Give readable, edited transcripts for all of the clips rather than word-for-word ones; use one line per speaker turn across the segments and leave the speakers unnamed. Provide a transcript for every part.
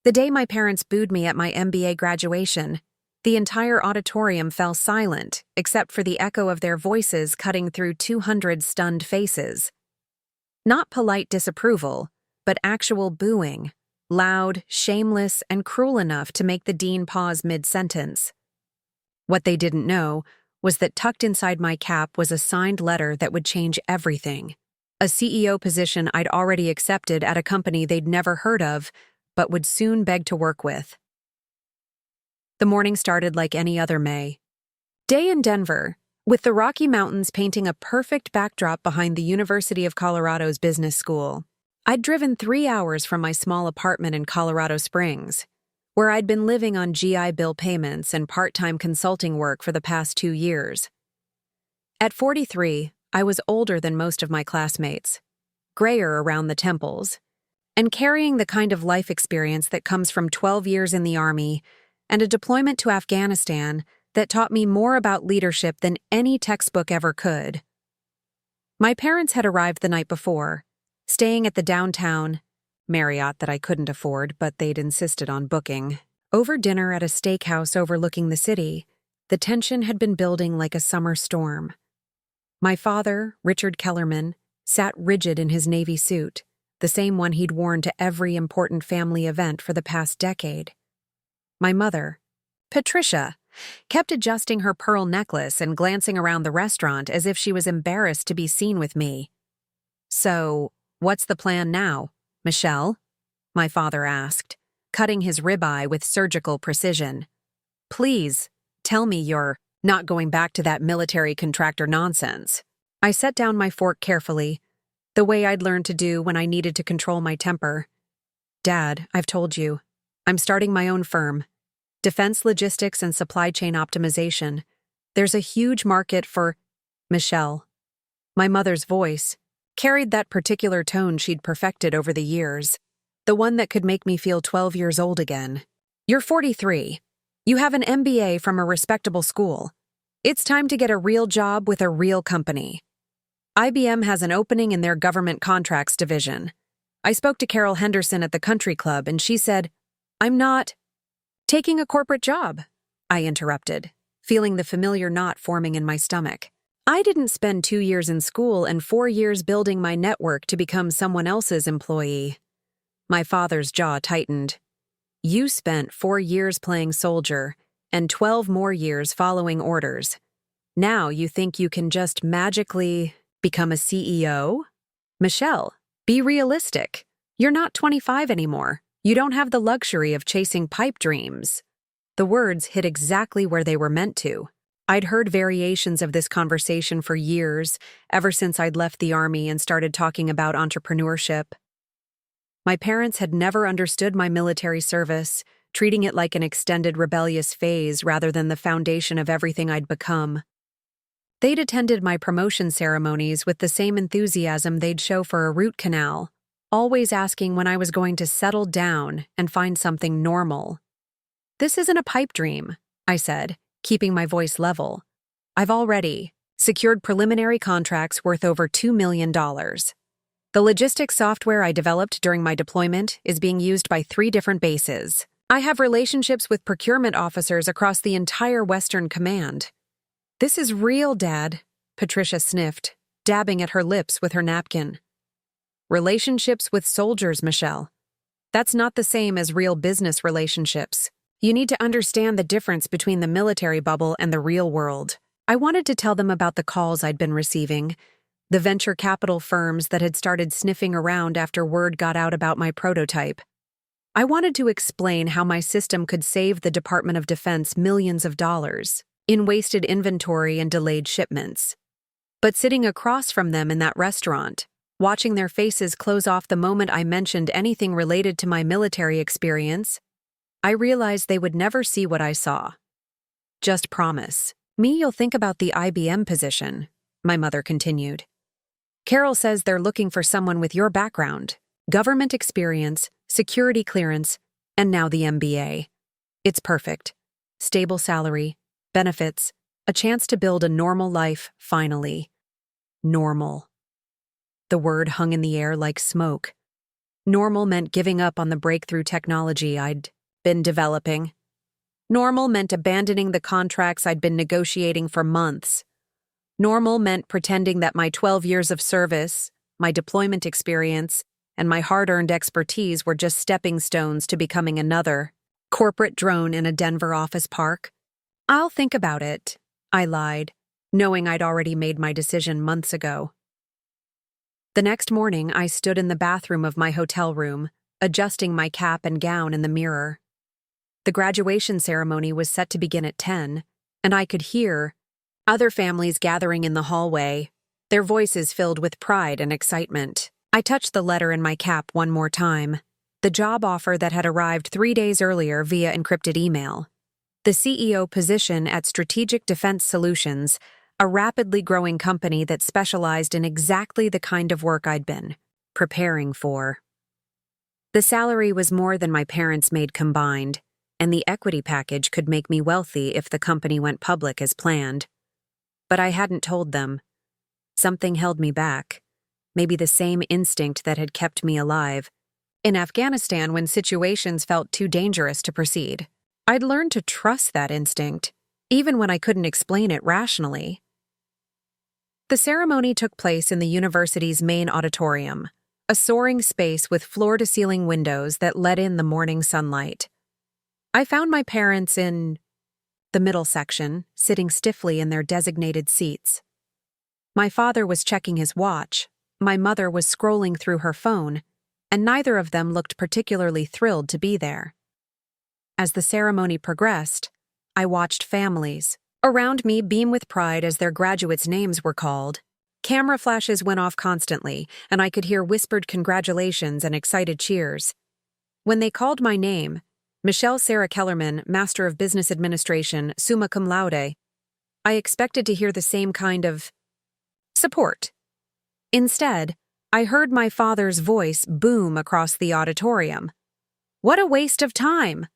The day my parents booed me at my MBA graduation, the entire auditorium fell silent except for the echo of their voices cutting through 200 stunned faces. Not polite disapproval, but actual booing, loud, shameless, and cruel enough to make the dean pause mid-sentence. What they didn't know was that tucked inside my cap was a signed letter that would change everything. A CEO position I'd already accepted at a company they'd never heard of, but would soon beg to work with. The morning started like any other May. Day in Denver, with the Rocky Mountains painting a perfect backdrop behind the University of Colorado's business school. I'd driven 3 hours from my small apartment in Colorado Springs, where I'd been living on GI Bill payments and part-time consulting work for the past 2 years. At 43, I was older than most of my classmates, grayer around the temples, and carrying the kind of life experience that comes from 12 years in the Army and a deployment to Afghanistan that taught me more about leadership than any textbook ever could. My parents had arrived the night before, staying at the downtown Marriott that I couldn't afford, but they'd insisted on booking. Over dinner at a steakhouse overlooking the city, the tension had been building like a summer storm. My father, Richard Kellerman, sat rigid in his Navy suit, the same one he'd worn to every important family event for the past decade. My mother, Patricia, kept adjusting her pearl necklace and glancing around the restaurant as if she was embarrassed to be seen with me. "So, what's the plan now, Michelle?" my father asked, cutting his ribeye with surgical precision. "Please, tell me you're not going back to that military contractor nonsense." I set down my fork carefully, the way I'd learned to do when I needed to control my temper. "Dad, I've told you, I'm starting my own firm. Defense logistics and supply chain optimization. There's a huge market for—" Michelle. My mother's voice carried that particular tone she'd perfected over the years, the one that could make me feel 12 years old again. "You're 43. You have an MBA from a respectable school. It's time to get a real job with a real company. IBM has an opening in their government contracts division. I spoke to Carol Henderson at the country club and she said, 'I'm not taking a corporate job,'" I interrupted, feeling the familiar knot forming in my stomach. I didn't spend 2 years in school and 4 years building my network to become someone else's employee. My father's jaw tightened. "You spent 4 years playing soldier and 12 more years following orders. Now you think you can just magically become a CEO? Michelle, be realistic. You're not 25 anymore. You don't have the luxury of chasing pipe dreams." The words hit exactly where they were meant to. I'd heard variations of this conversation for years, ever since I'd left the Army and started talking about entrepreneurship. My parents had never understood my military service, treating it like an extended rebellious phase rather than the foundation of everything I'd become. They'd attended my promotion ceremonies with the same enthusiasm they'd show for a root canal, always asking when I was going to settle down and find something normal. "This isn't a pipe dream," I said, keeping my voice level. "I've already secured preliminary contracts worth over $2 million. The logistics software I developed during my deployment is being used by 3 different bases. I have relationships with procurement officers across the entire Western Command." "This is real, Dad," Patricia sniffed, dabbing at her lips with her napkin. "Relationships with soldiers, Michelle. That's not the same as real business relationships. You need to understand the difference between the military bubble and the real world." I wanted to tell them about the calls I'd been receiving, the venture capital firms that had started sniffing around after word got out about my prototype. I wanted to explain how my system could save the Department of Defense millions of dollars in wasted inventory and delayed shipments. But sitting across from them in that restaurant, watching their faces close off the moment I mentioned anything related to my military experience, I realized they would never see what I saw. "Just promise me you'll think about the IBM position," my mother continued. "Carol says they're looking for someone with your background, government experience, security clearance, and now the MBA. It's perfect. Stable salary, benefits, a chance to build a normal life, finally." Normal. The word hung in the air like smoke. Normal meant giving up on the breakthrough technology I'd been developing. Normal meant abandoning the contracts I'd been negotiating for months. Normal meant pretending that my 12 years of service, my deployment experience, and my hard-earned expertise were just stepping stones to becoming another corporate drone in a Denver office park. "I'll think about it," I lied, knowing I'd already made my decision months ago. The next morning, I stood in the bathroom of my hotel room, adjusting my cap and gown in the mirror. The graduation ceremony was set to begin at 10, and I could hear other families gathering in the hallway, their voices filled with pride and excitement. I touched the letter in my cap one more time, the job offer that had arrived 3 days earlier via encrypted email. The CEO position at Strategic Defense Solutions, a rapidly growing company that specialized in exactly the kind of work I'd been preparing for. The salary was more than my parents made combined, and the equity package could make me wealthy if the company went public as planned. But I hadn't told them. Something held me back, maybe the same instinct that had kept me alive in Afghanistan when situations felt too dangerous to proceed. I'd learned to trust that instinct, even when I couldn't explain it rationally. The ceremony took place in the university's main auditorium, a soaring space with floor-to-ceiling windows that let in the morning sunlight. I found my parents in the middle section, sitting stiffly in their designated seats. My father was checking his watch, my mother was scrolling through her phone, and neither of them looked particularly thrilled to be there. As the ceremony progressed, I watched families around me beam with pride as their graduates' names were called. Camera flashes went off constantly, and I could hear whispered congratulations and excited cheers. When they called my name, Michelle Sarah Kellerman, Master of Business Administration, summa cum laude, I expected to hear the same kind of support. Instead, I heard my father's voice boom across the auditorium. "What a waste of time!"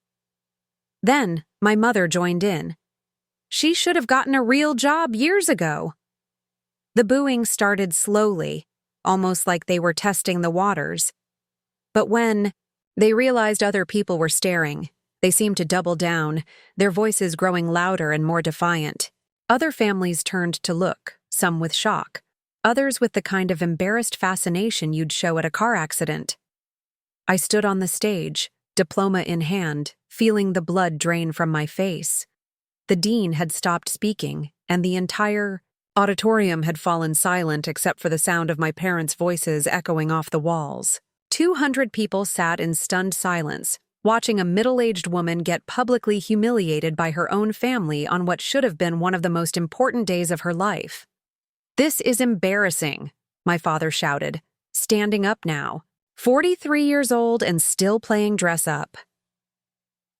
Then, my mother joined in. "She should have gotten a real job years ago." The booing started slowly, almost like they were testing the waters. But when they realized other people were staring, they seemed to double down, their voices growing louder and more defiant. Other families turned to look, some with shock, others with the kind of embarrassed fascination you'd show at a car accident. I stood on the stage, diploma in hand, feeling the blood drain from my face. The dean had stopped speaking, and the entire auditorium had fallen silent except for the sound of my parents' voices echoing off the walls. 200 people sat in stunned silence, watching a middle-aged woman get publicly humiliated by her own family on what should have been one of the most important days of her life. "This is embarrassing," my father shouted, standing up now, 43 years old and still playing dress-up.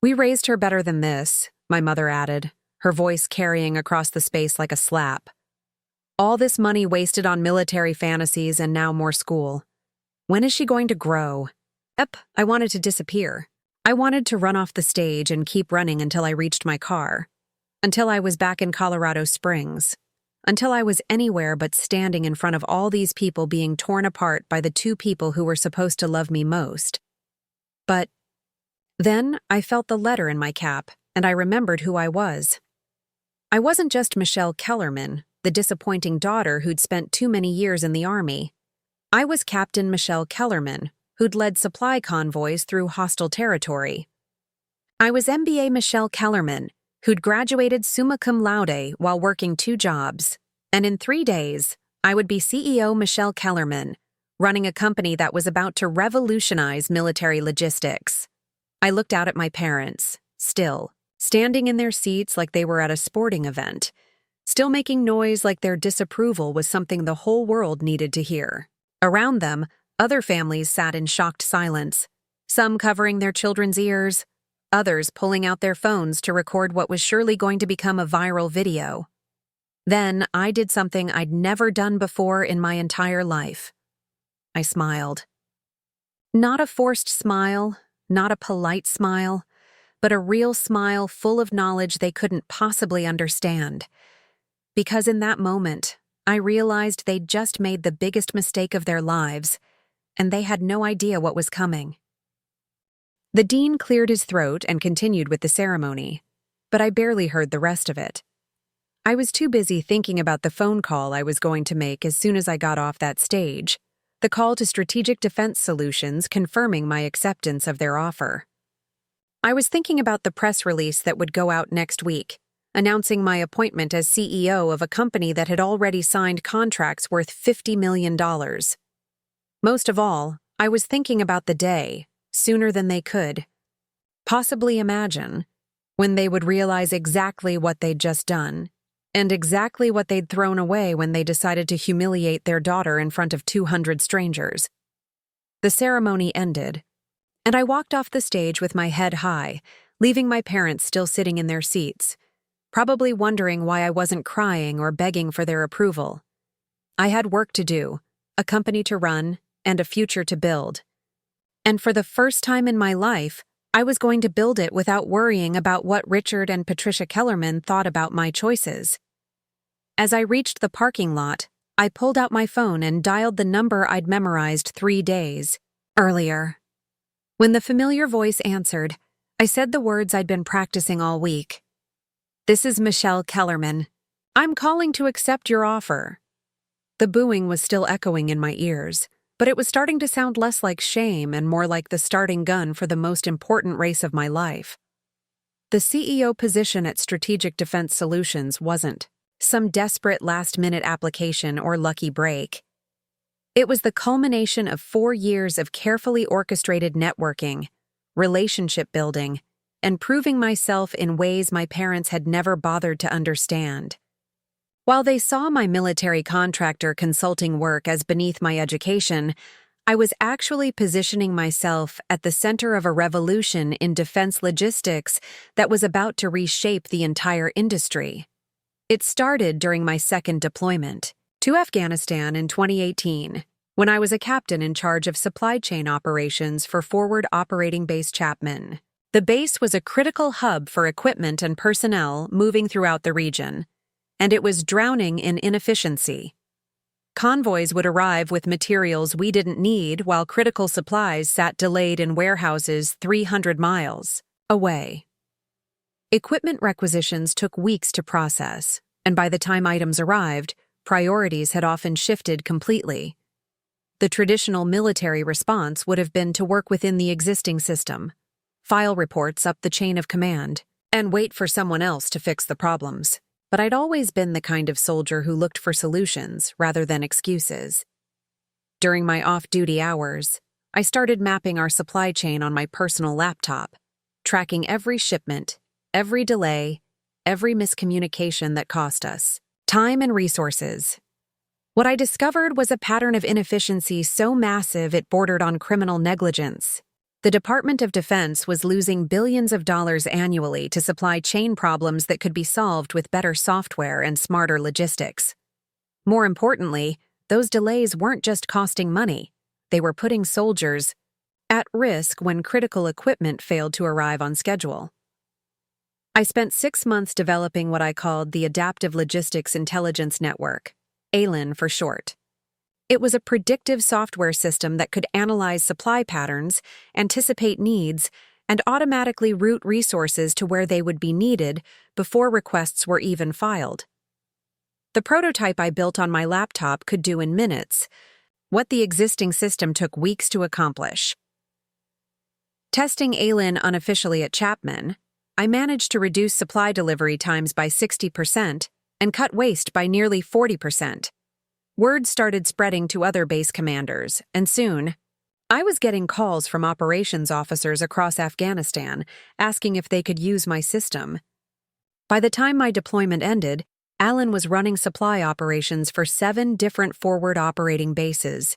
"We raised her better than this," my mother added, her voice carrying across the space like a slap. "All this money wasted on military fantasies and now more school. When is she going to grow?" I wanted to disappear. I wanted to run off the stage and keep running until I reached my car. Until I was back in Colorado Springs. Until I was anywhere but standing in front of all these people being torn apart by the two people who were supposed to love me most. But then I felt the letter in my cap, and I remembered who I was. I wasn't just Michelle Kellerman, the disappointing daughter who'd spent too many years in the Army. I was Captain Michelle Kellerman, who'd led supply convoys through hostile territory. I was MBA Michelle Kellerman, who'd graduated summa cum laude while working 2 jobs. And in 3 days, I would be CEO Michelle Kellerman, running a company that was about to revolutionize military logistics. I looked out at my parents, still, standing in their seats like they were at a sporting event, still making noise like their disapproval was something the whole world needed to hear. Around them, other families sat in shocked silence, some covering their children's ears, others pulling out their phones to record what was surely going to become a viral video. Then I did something I'd never done before in my entire life. I smiled. Not a forced smile, not a polite smile, but a real smile full of knowledge they couldn't possibly understand. Because in that moment, I realized they'd just made the biggest mistake of their lives, and they had no idea what was coming. The dean cleared his throat and continued with the ceremony, but I barely heard the rest of it. I was too busy thinking about the phone call I was going to make as soon as I got off that stage, the call to Strategic Defense Solutions confirming my acceptance of their offer. I was thinking about the press release that would go out next week, announcing my appointment as CEO of a company that had already signed contracts worth $50 million. Most of all, I was thinking about the day, sooner than they could possibly imagine, when they would realize exactly what they'd just done, and exactly what they'd thrown away when they decided to humiliate their daughter in front of 200 strangers. The ceremony ended, and I walked off the stage with my head high, leaving my parents still sitting in their seats, probably wondering why I wasn't crying or begging for their approval. I had work to do, a company to run, and a future to build. And for the first time in my life, I was going to build it without worrying about what Richard and Patricia Kellerman thought about my choices. As I reached the parking lot, I pulled out my phone and dialed the number I'd memorized 3 days earlier. When the familiar voice answered, I said the words I'd been practicing all week. "This is Michelle Kellerman. I'm calling to accept your offer." The booing was still echoing in my ears, but it was starting to sound less like shame and more like the starting gun for the most important race of my life. The CEO position at Strategic Defense Solutions wasn't some desperate last-minute application or lucky break. It was the culmination of 4 years of carefully orchestrated networking, relationship building, and proving myself in ways my parents had never bothered to understand. While they saw my military contractor consulting work as beneath my education, I was actually positioning myself at the center of a revolution in defense logistics that was about to reshape the entire industry. It started during my second deployment to Afghanistan in 2018, when I was a captain in charge of supply chain operations for Forward Operating Base Chapman. The base was a critical hub for equipment and personnel moving throughout the region, and it was drowning in inefficiency. Convoys would arrive with materials we didn't need while critical supplies sat delayed in warehouses 300 miles away. Equipment requisitions took weeks to process, and by the time items arrived, priorities had often shifted completely. The traditional military response would have been to work within the existing system, file reports up the chain of command, and wait for someone else to fix the problems. But I'd always been the kind of soldier who looked for solutions rather than excuses. During my off-duty hours, I started mapping our supply chain on my personal laptop, tracking every shipment, every delay, every miscommunication that cost us time and resources. What I discovered was a pattern of inefficiency so massive it bordered on criminal negligence. The Department of Defense was losing billions of dollars annually to supply chain problems that could be solved with better software and smarter logistics. More importantly, those delays weren't just costing money, they were putting soldiers at risk when critical equipment failed to arrive on schedule. I spent 6 months developing what I called the Adaptive Logistics Intelligence Network, ALIN for short. It was a predictive software system that could analyze supply patterns, anticipate needs, and automatically route resources to where they would be needed before requests were even filed. The prototype I built on my laptop could do in minutes what the existing system took weeks to accomplish. Testing ALIN unofficially at Chapman, I managed to reduce supply delivery times by 60% and cut waste by nearly 40%. Word started spreading to other base commanders, and soon, I was getting calls from operations officers across Afghanistan asking if they could use my system. By the time my deployment ended, ALIN was running supply operations for 7 different forward operating bases.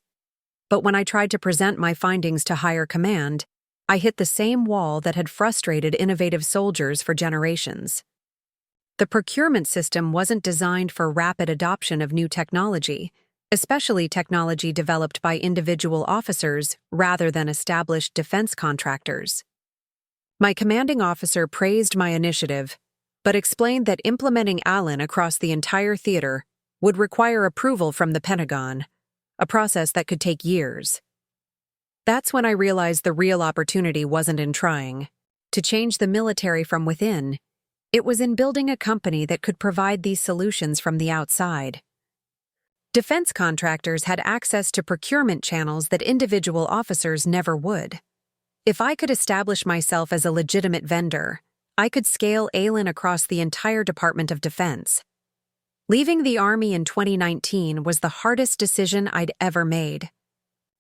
But when I tried to present my findings to higher command, I hit the same wall that had frustrated innovative soldiers for generations. The procurement system wasn't designed for rapid adoption of new technology, especially technology developed by individual officers rather than established defense contractors. My commanding officer praised my initiative, but explained that implementing ALIN across the entire theater would require approval from the Pentagon, a process that could take years. That's when I realized the real opportunity wasn't in trying to change the military from within. It was in building a company that could provide these solutions from the outside. Defense contractors had access to procurement channels that individual officers never would. If I could establish myself as a legitimate vendor, I could scale ALIN across the entire Department of Defense. Leaving the Army in 2019 was the hardest decision I'd ever made.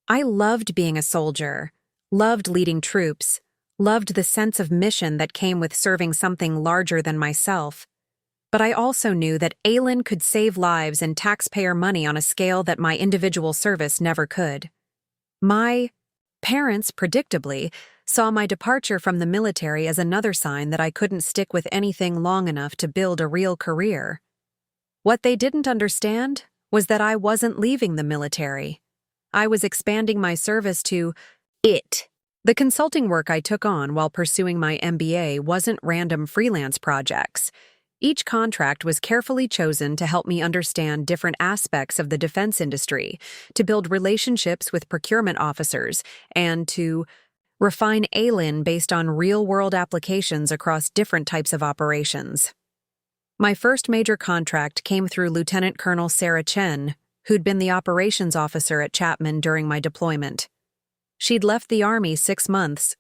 I loved being a soldier, loved leading troops, loved the sense of mission that came with serving something larger than myself. But I also knew that ALIN could save lives and taxpayer money on a scale that my individual service never could. My parents, predictably, saw my departure from the military as another sign that I couldn't stick with anything long enough to build a real career. What they didn't understand was that I wasn't leaving the military. I was expanding my service to it. The consulting work I took on while pursuing my MBA wasn't random freelance projects. Each contract was carefully chosen to help me understand different aspects of the defense industry, to build relationships with procurement officers, and to refine ALIN based on real-world applications across different types of operations. My first major contract came through Lieutenant Colonel Sarah Chen, who'd been the operations officer at Chapman during my deployment. She'd left the Army 6 months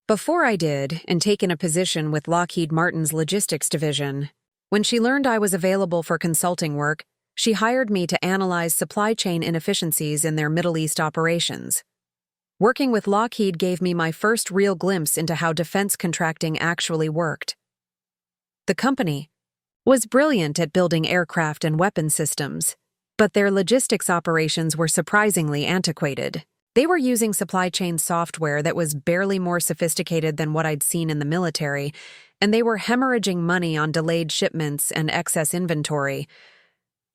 before I did and taken a position with Lockheed Martin's logistics division. When she learned I was available for consulting work, she hired me to analyze supply chain inefficiencies in their Middle East operations. Working with Lockheed gave me my first real glimpse into how defense contracting actually worked. The company was brilliant at building aircraft and weapon systems, but their logistics operations were surprisingly antiquated. They were using supply chain software that was barely more sophisticated than what I'd seen in the military, and they were hemorrhaging money on delayed shipments and excess inventory.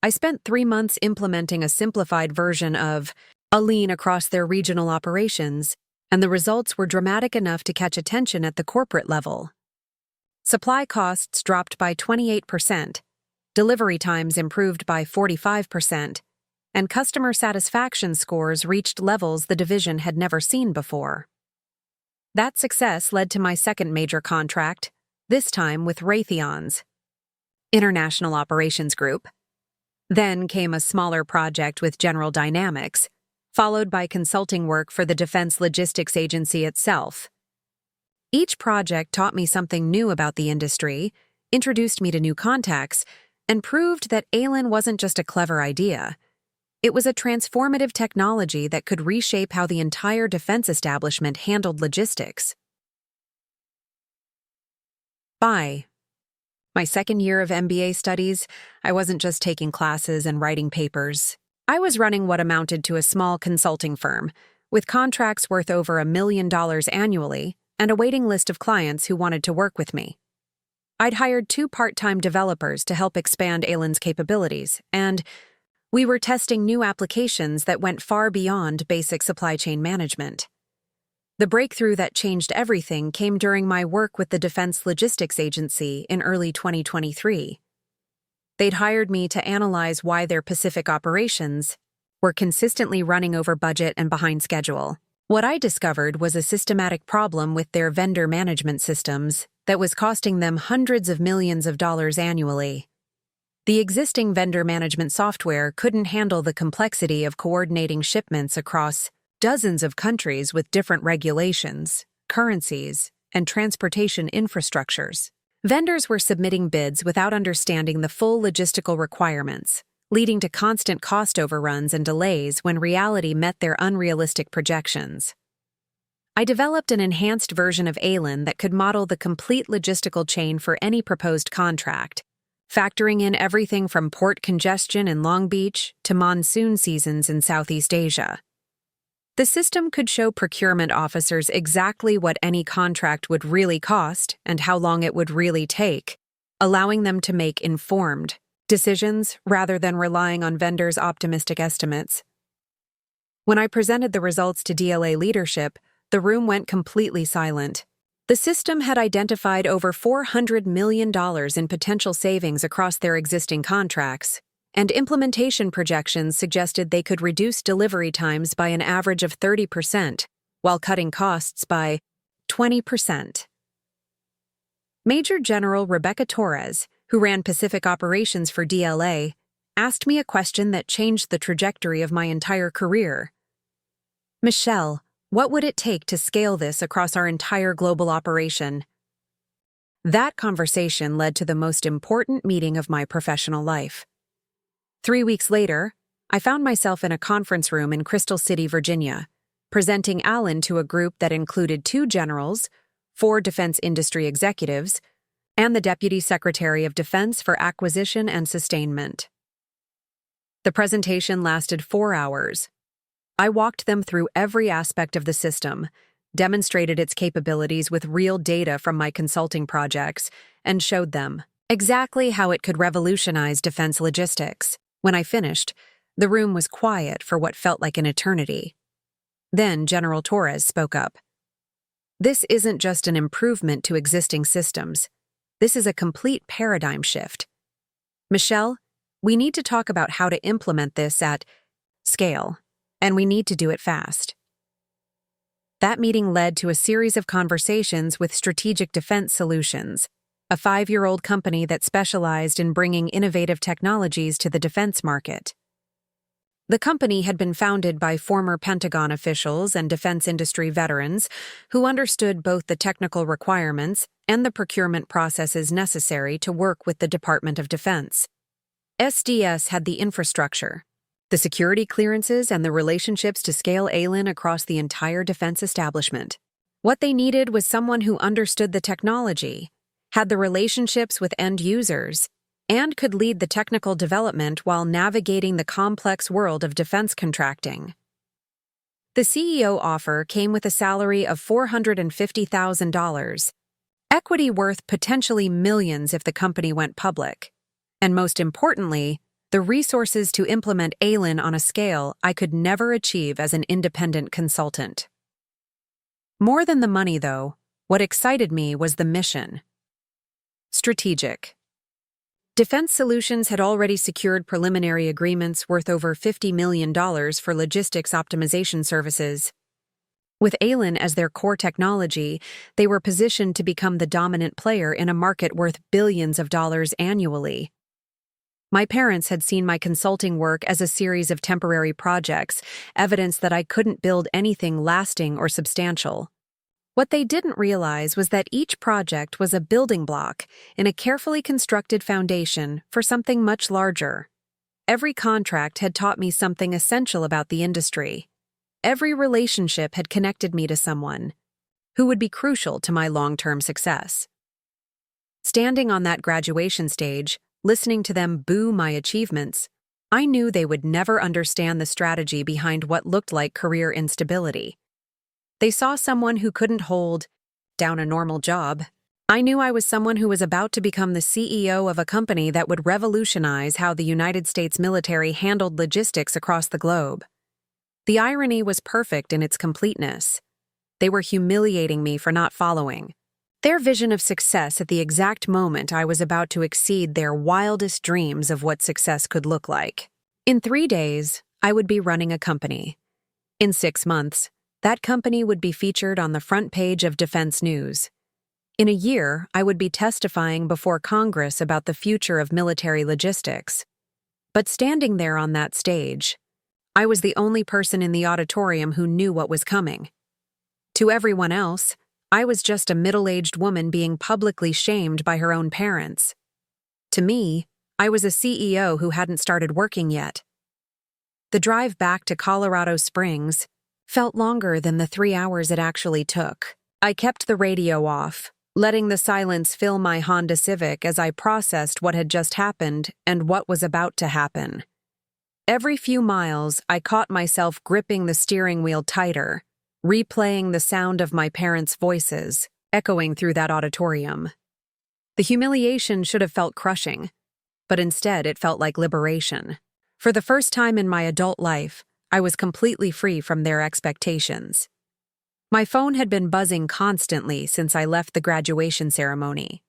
I spent 3 months implementing a simplified version of ALIN across their regional operations, and the results were dramatic enough to catch attention at the corporate level. Supply costs dropped by 28%, delivery times improved by 45%, and customer satisfaction scores reached levels the division had never seen before. That success led to my second major contract, this time with Raytheon's International Operations Group. Then came a smaller project with General Dynamics, followed by consulting work for the Defense Logistics Agency itself. Each project taught me something new about the industry, introduced me to new contacts, and proved that ALIN wasn't just a clever idea. It was a transformative technology that could reshape how the entire defense establishment handled logistics. By my second year of MBA studies, I wasn't just taking classes and writing papers. I was running what amounted to a small consulting firm, with contracts worth over $1 million annually and a waiting list of clients who wanted to work with me. I'd hired 2 part-time developers to help expand ALIN's capabilities, and we were testing new applications that went far beyond basic supply chain management. The breakthrough that changed everything came during my work with the Defense Logistics Agency in early 2023. They'd hired me to analyze why their Pacific operations were consistently running over budget and behind schedule. What I discovered was a systematic problem with their vendor management systems that was costing them hundreds of millions of dollars annually. The existing vendor management software couldn't handle the complexity of coordinating shipments across dozens of countries with different regulations, currencies, and transportation infrastructures. Vendors were submitting bids without understanding the full logistical requirements, leading to constant cost overruns and delays when reality met their unrealistic projections. I developed an enhanced version of ALIN that could model the complete logistical chain for any proposed contract, factoring in everything from port congestion in Long Beach to monsoon seasons in Southeast Asia. The system could show procurement officers exactly what any contract would really cost and how long it would really take, allowing them to make informed decisions rather than relying on vendors' optimistic estimates. When I presented the results to DLA leadership, the room went completely silent. The system had identified over $400 million in potential savings across their existing contracts, and implementation projections suggested they could reduce delivery times by an average of 30%, while cutting costs by 20%. Major General Rebecca Torres, who ran Pacific operations for DLA, asked me a question that changed the trajectory of my entire career. "Michelle, what would it take to scale this across our entire global operation?" That conversation led to the most important meeting of my professional life. 3 weeks later, I found myself in a conference room in Crystal City, Virginia, presenting Allen to a group that included 2 generals, 4 defense industry executives, and the Deputy Secretary of Defense for Acquisition and Sustainment. The presentation lasted 4 hours. I walked them through every aspect of the system, demonstrated its capabilities with real data from my consulting projects, and showed them exactly how it could revolutionize defense logistics. When I finished, the room was quiet for what felt like an eternity. Then General Torres spoke up. "This isn't just an improvement to existing systems. This is a complete paradigm shift. Michelle, we need to talk about how to implement this at scale, and we need to do it fast." That meeting led to a series of conversations with Strategic Defense Solutions, a 5-year-old company that specialized in bringing innovative technologies to the defense market. The company had been founded by former Pentagon officials and defense industry veterans who understood both the technical requirements and the procurement processes necessary to work with the Department of Defense. SDS had the infrastructure, the security clearances, and the relationships to scale ALIN across the entire defense establishment. What they needed was someone who understood the technology, had the relationships with end users, and could lead the technical development while navigating the complex world of defense contracting. The CEO offer came with a salary of $450,000, equity worth potentially millions if the company went public, and most importantly, the resources to implement ALIN on a scale I could never achieve as an independent consultant. More than the money, though, what excited me was the mission. Strategic. Defense Solutions had already secured preliminary agreements worth over $50 million for logistics optimization services. With ALIN as their core technology, they were positioned to become the dominant player in a market worth billions of dollars annually. My parents had seen my consulting work as a series of temporary projects, evidence that I couldn't build anything lasting or substantial. What they didn't realize was that each project was a building block in a carefully constructed foundation for something much larger. Every contract had taught me something essential about the industry. Every relationship had connected me to someone who would be crucial to my long-term success. Standing on that graduation stage, listening to them boo my achievements, I knew they would never understand the strategy behind what looked like career instability. They saw someone who couldn't hold down a normal job. I knew I was someone who was about to become the CEO of a company that would revolutionize how the United States military handled logistics across the globe. The irony was perfect in its completeness. They were humiliating me for not following their vision of success at the exact moment I was about to exceed their wildest dreams of what success could look like. In 3 days, I would be running a company. In 6 months, that company would be featured on the front page of Defense News. In a year, I would be testifying before Congress about the future of military logistics. But standing there on that stage, I was the only person in the auditorium who knew what was coming. To everyone else, I was just a middle-aged woman being publicly shamed by her own parents. To me, I was a CEO who hadn't started working yet. The drive back to Colorado Springs felt longer than the 3 hours it actually took. I kept the radio off, letting the silence fill my Honda Civic as I processed what had just happened and what was about to happen. Every few miles, I caught myself gripping the steering wheel tighter, replaying the sound of my parents' voices, echoing through that auditorium. The humiliation should have felt crushing, but instead it felt like liberation. For the first time in my adult life, I was completely free from their expectations. My phone had been buzzing constantly since I left the graduation ceremony.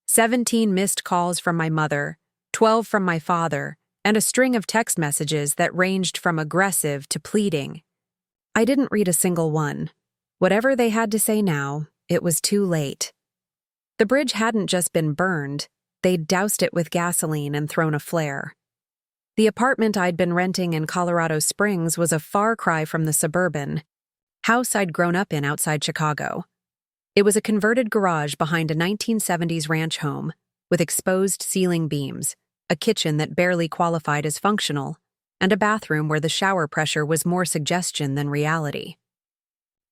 17 missed calls from my mother, 12 from my father, and a string of text messages that ranged from aggressive to pleading. I didn't read a single one. Whatever they had to say now, it was too late. The bridge hadn't just been burned, they'd doused it with gasoline and thrown a flare. The apartment I'd been renting in Colorado Springs was a far cry from the suburban house I'd grown up in outside Chicago. It was a converted garage behind a 1970s ranch home with exposed ceiling beams, a kitchen that barely qualified as functional, and a bathroom where the shower pressure was more suggestion than reality.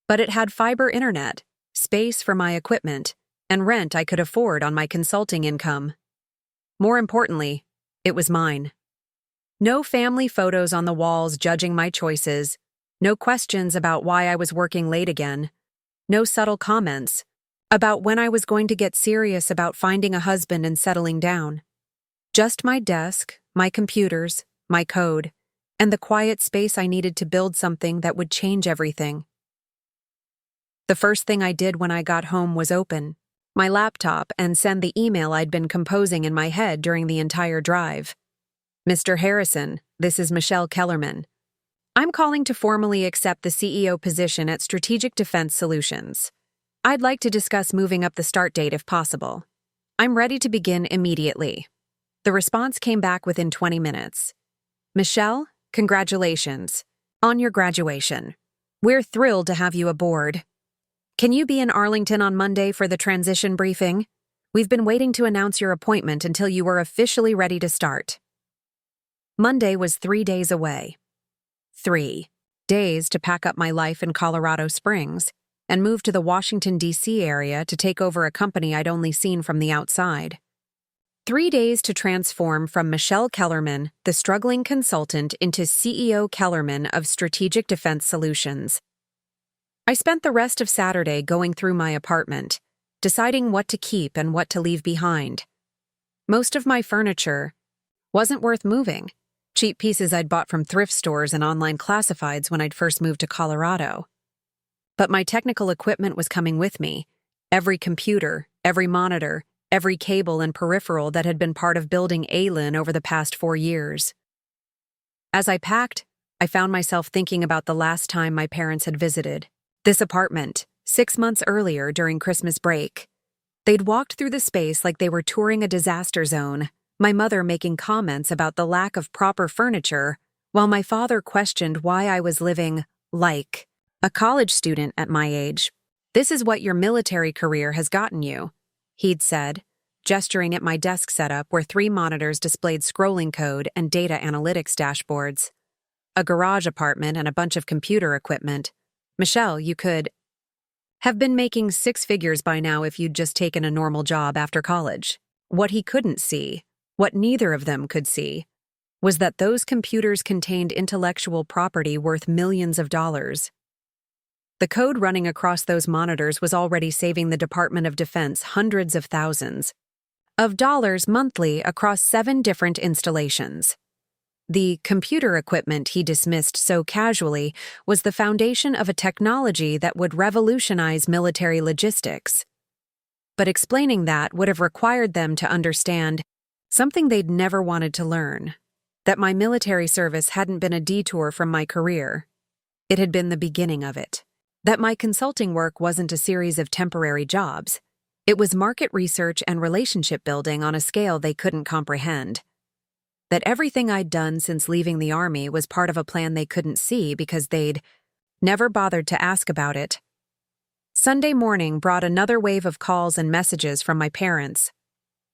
But it had fiber internet, space for my equipment, and rent I could afford on my consulting income. More importantly, it was mine. No family photos on the walls judging my choices, no questions about why I was working late again, no subtle comments about when I was going to get serious about finding a husband and settling down. Just my desk, my computers, my code, and the quiet space I needed to build something that would change everything. The first thing I did when I got home was open my laptop and send the email I'd been composing in my head during the entire drive. Mr. Harrison, this is Michelle Kellerman. I'm calling to formally accept the CEO position at Strategic Defense Solutions. I'd like to discuss moving up the start date if possible. I'm ready to begin immediately. The response came back within 20 minutes. Michelle, congratulations on your graduation. We're thrilled to have you aboard. Can you be in Arlington on Monday for the transition briefing? We've been waiting to announce your appointment until you were officially ready to start. Monday was 3 days away. 3 days to pack up my life in Colorado Springs and move to the Washington, D.C. area to take over a company I'd only seen from the outside. 3 days to transform from Michelle Kellerman, the struggling consultant, into CEO Kellerman of Strategic Defense Solutions. I spent the rest of Saturday going through my apartment, deciding what to keep and what to leave behind. Most of my furniture wasn't worth moving, cheap pieces I'd bought from thrift stores and online classifieds when I'd first moved to Colorado. But my technical equipment was coming with me, every computer, every monitor, every cable and peripheral that had been part of building ALIN over the past 4 years. As I packed, I found myself thinking about the last time my parents had visited. This apartment, 6 months earlier during Christmas break. They'd walked through the space like they were touring a disaster zone, my mother making comments about the lack of proper furniture, while my father questioned why I was living like a college student at my age. This is what your military career has gotten you, he'd said, gesturing at my desk setup where 3 monitors displayed scrolling code and data analytics dashboards. A garage apartment and a bunch of computer equipment. Michelle, you could have been making 6 figures by now if you'd just taken a normal job after college. What he couldn't see, what neither of them could see, was that those computers contained intellectual property worth millions of dollars. The code running across those monitors was already saving the Department of Defense hundreds of thousands of dollars monthly across 7 different installations. The computer equipment he dismissed so casually was the foundation of a technology that would revolutionize military logistics. But explaining that would have required them to understand something they'd never wanted to learn, that my military service hadn't been a detour from my career. It had been the beginning of it. That my consulting work wasn't a series of temporary jobs. It was market research and relationship building on a scale they couldn't comprehend. That everything I'd done since leaving the Army was part of a plan they couldn't see because they'd never bothered to ask about it. Sunday morning brought another wave of calls and messages from my parents.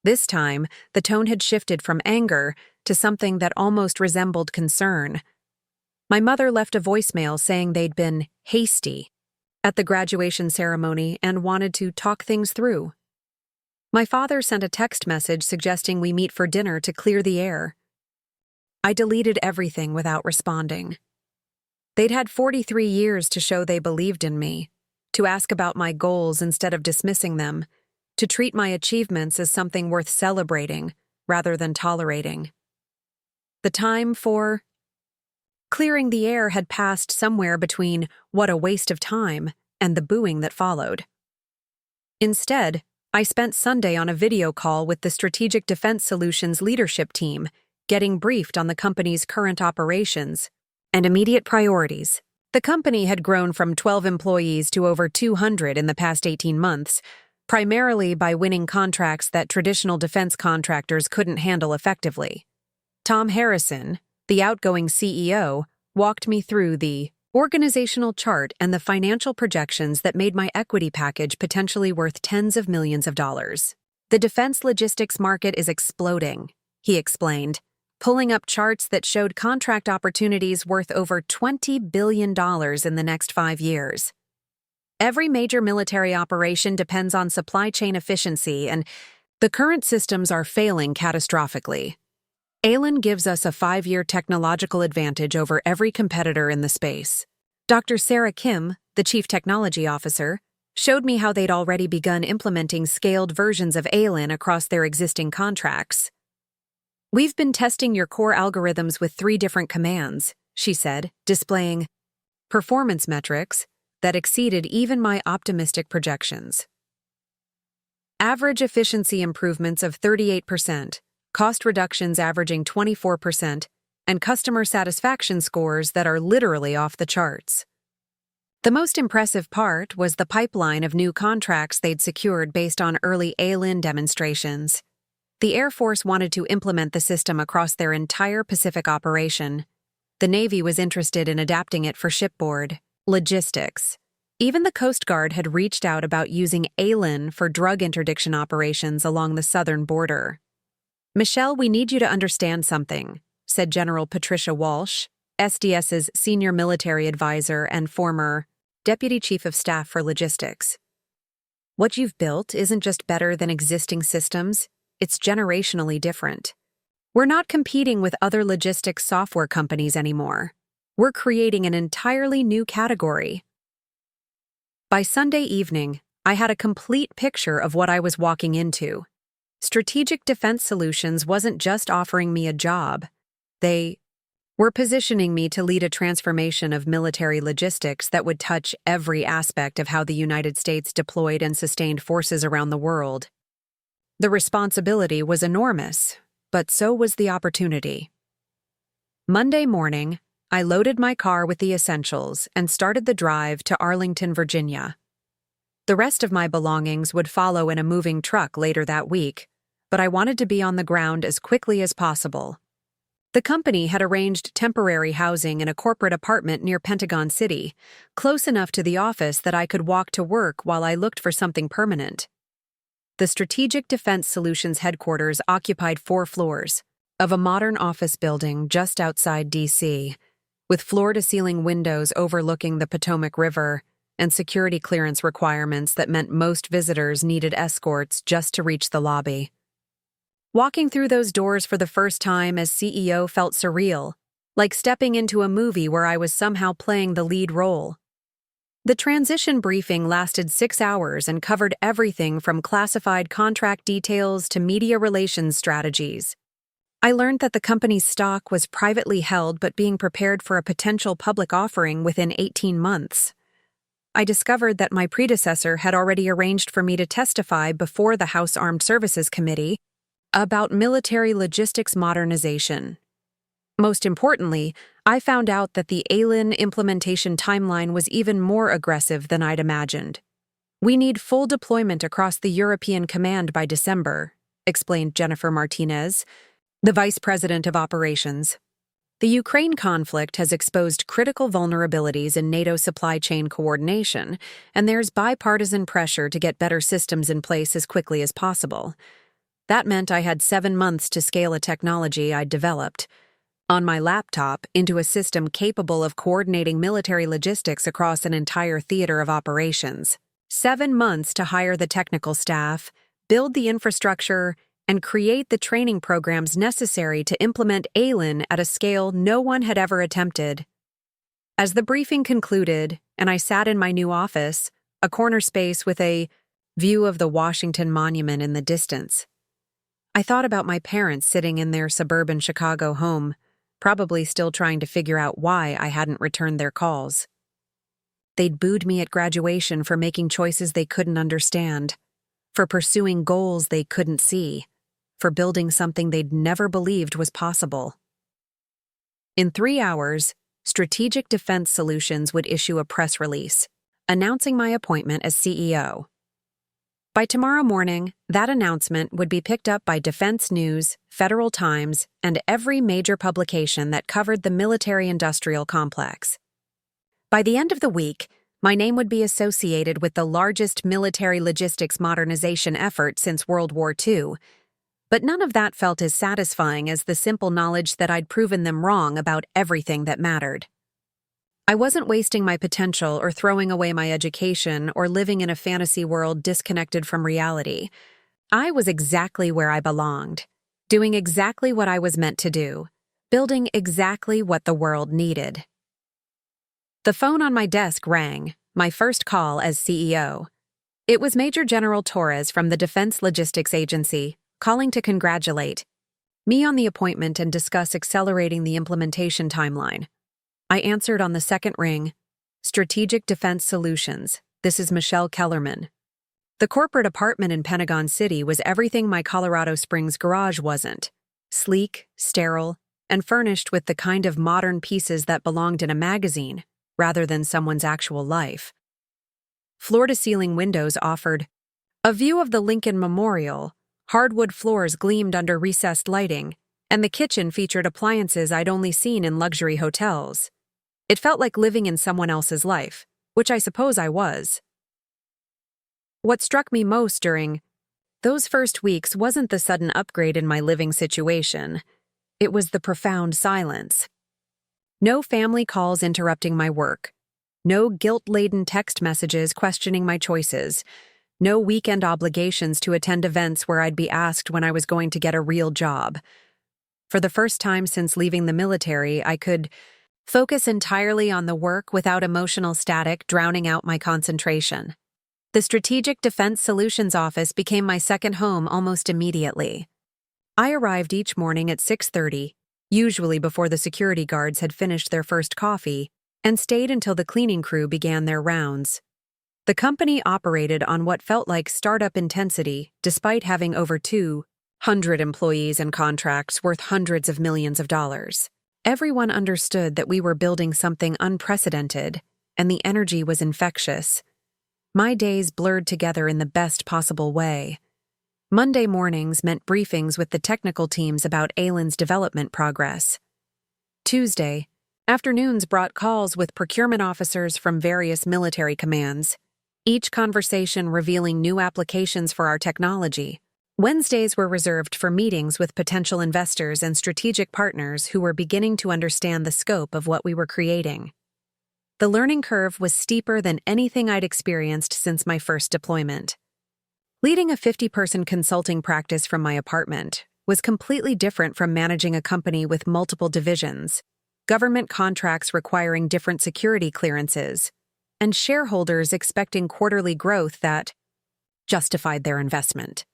This time, the tone had shifted from anger to something that almost resembled concern. My mother left a voicemail saying they'd been hasty at the graduation ceremony and wanted to talk things through. My father sent a text message suggesting we meet for dinner to clear the air. I deleted everything without responding. They'd had 43 years to show they believed in me, to ask about my goals instead of dismissing them, to treat my achievements as something worth celebrating rather than tolerating. The time for clearing the air had passed somewhere between what a waste of time and the booing that followed. Instead, I spent Sunday on a video call with the Strategic Defense Solutions leadership team, getting briefed on the company's current operations and immediate priorities. The company had grown from 12 employees to over 200 in the past 18 months, primarily by winning contracts that traditional defense contractors couldn't handle effectively. Tom Harrison, the outgoing CEO, walked me through the organizational chart and the financial projections that made my equity package potentially worth tens of millions of dollars. The defense logistics market is exploding, he explained, pulling up charts that showed contract opportunities worth over $20 billion in the next 5 years. Every major military operation depends on supply chain efficiency, and the current systems are failing catastrophically. ALIN gives us a 5-year technological advantage over every competitor in the space. Dr. Sarah Kim, the Chief Technology Officer, showed me how they'd already begun implementing scaled versions of ALIN across their existing contracts. "We've been testing your core algorithms with 3 different commands," she said, displaying performance metrics that exceeded even my optimistic projections. Average efficiency improvements of 38%, cost reductions averaging 24%, and customer satisfaction scores that are literally off the charts. The most impressive part was the pipeline of new contracts they'd secured based on early ALIN demonstrations. The Air Force wanted to implement the system across their entire Pacific operation. The Navy was interested in adapting it for shipboard logistics. Even the Coast Guard had reached out about using ALIN for drug interdiction operations along the southern border. "Michelle, we need you to understand something," said General Patricia Walsh, SDS's senior military advisor and former Deputy Chief of Staff for Logistics. "What you've built isn't just better than existing systems, it's generationally different. We're not competing with other logistics software companies anymore. We're creating an entirely new category." By Sunday evening, I had a complete picture of what I was walking into. Strategic Defense Solutions wasn't just offering me a job. They were positioning me to lead a transformation of military logistics that would touch every aspect of how the United States deployed and sustained forces around the world. The responsibility was enormous, but so was the opportunity. Monday morning, I loaded my car with the essentials and started the drive to Arlington, Virginia. The rest of my belongings would follow in a moving truck later that week, but I wanted to be on the ground as quickly as possible. The company had arranged temporary housing in a corporate apartment near Pentagon City, close enough to the office that I could walk to work while I looked for something permanent. The Strategic Defense Solutions headquarters occupied 4 floors of a modern office building just outside D.C., with floor-to-ceiling windows overlooking the Potomac River and security clearance requirements that meant most visitors needed escorts just to reach the lobby. Walking through those doors for the first time as CEO felt surreal, like stepping into a movie where I was somehow playing the lead role. The transition briefing lasted 6 hours and covered everything from classified contract details to media relations strategies. I learned that the company's stock was privately held but being prepared for a potential public offering within 18 months. I discovered that my predecessor had already arranged for me to testify before the House Armed Services Committee about military logistics modernization. Most importantly, I found out that the ALIN implementation timeline was even more aggressive than I'd imagined. "We need full deployment across the European command by December," explained Jennifer Martinez, the Vice President of Operations. "The Ukraine conflict has exposed critical vulnerabilities in NATO supply chain coordination, and there's bipartisan pressure to get better systems in place as quickly as possible. That meant I had 7 months to scale a technology I'd developed on my laptop into a system capable of coordinating military logistics across an entire theater of operations. 7 months to hire the technical staff, build the infrastructure, and create the training programs necessary to implement ALIN at a scale no one had ever attempted." As the briefing concluded, and I sat in my new office, a corner space with a view of the Washington Monument in the distance, I thought about my parents sitting in their suburban Chicago home, probably still trying to figure out why I hadn't returned their calls. They'd booed me at graduation for making choices they couldn't understand, for pursuing goals they couldn't see, for building something they'd never believed was possible. In 3 hours, Strategic Defense Solutions would issue a press release announcing my appointment as CEO. By tomorrow morning, that announcement would be picked up by Defense News, Federal Times, and every major publication that covered the military-industrial complex. By the end of the week, my name would be associated with the largest military logistics modernization effort since World War II, but none of that felt as satisfying as the simple knowledge that I'd proven them wrong about everything that mattered. I wasn't wasting my potential or throwing away my education or living in a fantasy world disconnected from reality. I was exactly where I belonged, doing exactly what I was meant to do, building exactly what the world needed. The phone on my desk rang, my first call as CEO. It was Major General Torres from the Defense Logistics Agency, calling to congratulate me on the appointment and discuss accelerating the implementation timeline. I answered on the second ring, Strategic Defense Solutions, this is Michelle Kellerman. The corporate apartment in Pentagon City was everything my Colorado Springs garage wasn't. Sleek, sterile, and furnished with the kind of modern pieces that belonged in a magazine, rather than someone's actual life. Floor-to-ceiling windows offered a view of the Lincoln Memorial, hardwood floors gleamed under recessed lighting, and the kitchen featured appliances I'd only seen in luxury hotels. It felt like living in someone else's life, which I suppose I was. What struck me most during those first weeks wasn't the sudden upgrade in my living situation. It was the profound silence. No family calls interrupting my work. No guilt-laden text messages questioning my choices. No weekend obligations to attend events where I'd be asked when I was going to get a real job. For the first time since leaving the military, I could focus entirely on the work without emotional static drowning out my concentration. The Strategic Defense Solutions office became my second home almost immediately. I arrived each morning at 6:30, usually before the security guards had finished their first coffee, and stayed until the cleaning crew began their rounds. The company operated on what felt like startup intensity, despite having over 200 employees and contracts worth hundreds of millions of dollars. Everyone understood that we were building something unprecedented, and the energy was infectious. My days blurred together in the best possible way. Monday mornings meant briefings with the technical teams about Aylin's development progress. Tuesday, afternoons brought calls with procurement officers from various military commands, each conversation revealing new applications for our technology. Wednesdays were reserved for meetings with potential investors and strategic partners who were beginning to understand the scope of what we were creating. The learning curve was steeper than anything I'd experienced since my first deployment. Leading a 50-person consulting practice from my apartment was completely different from managing a company with multiple divisions, government contracts requiring different security clearances, and shareholders expecting quarterly growth that justified their investment.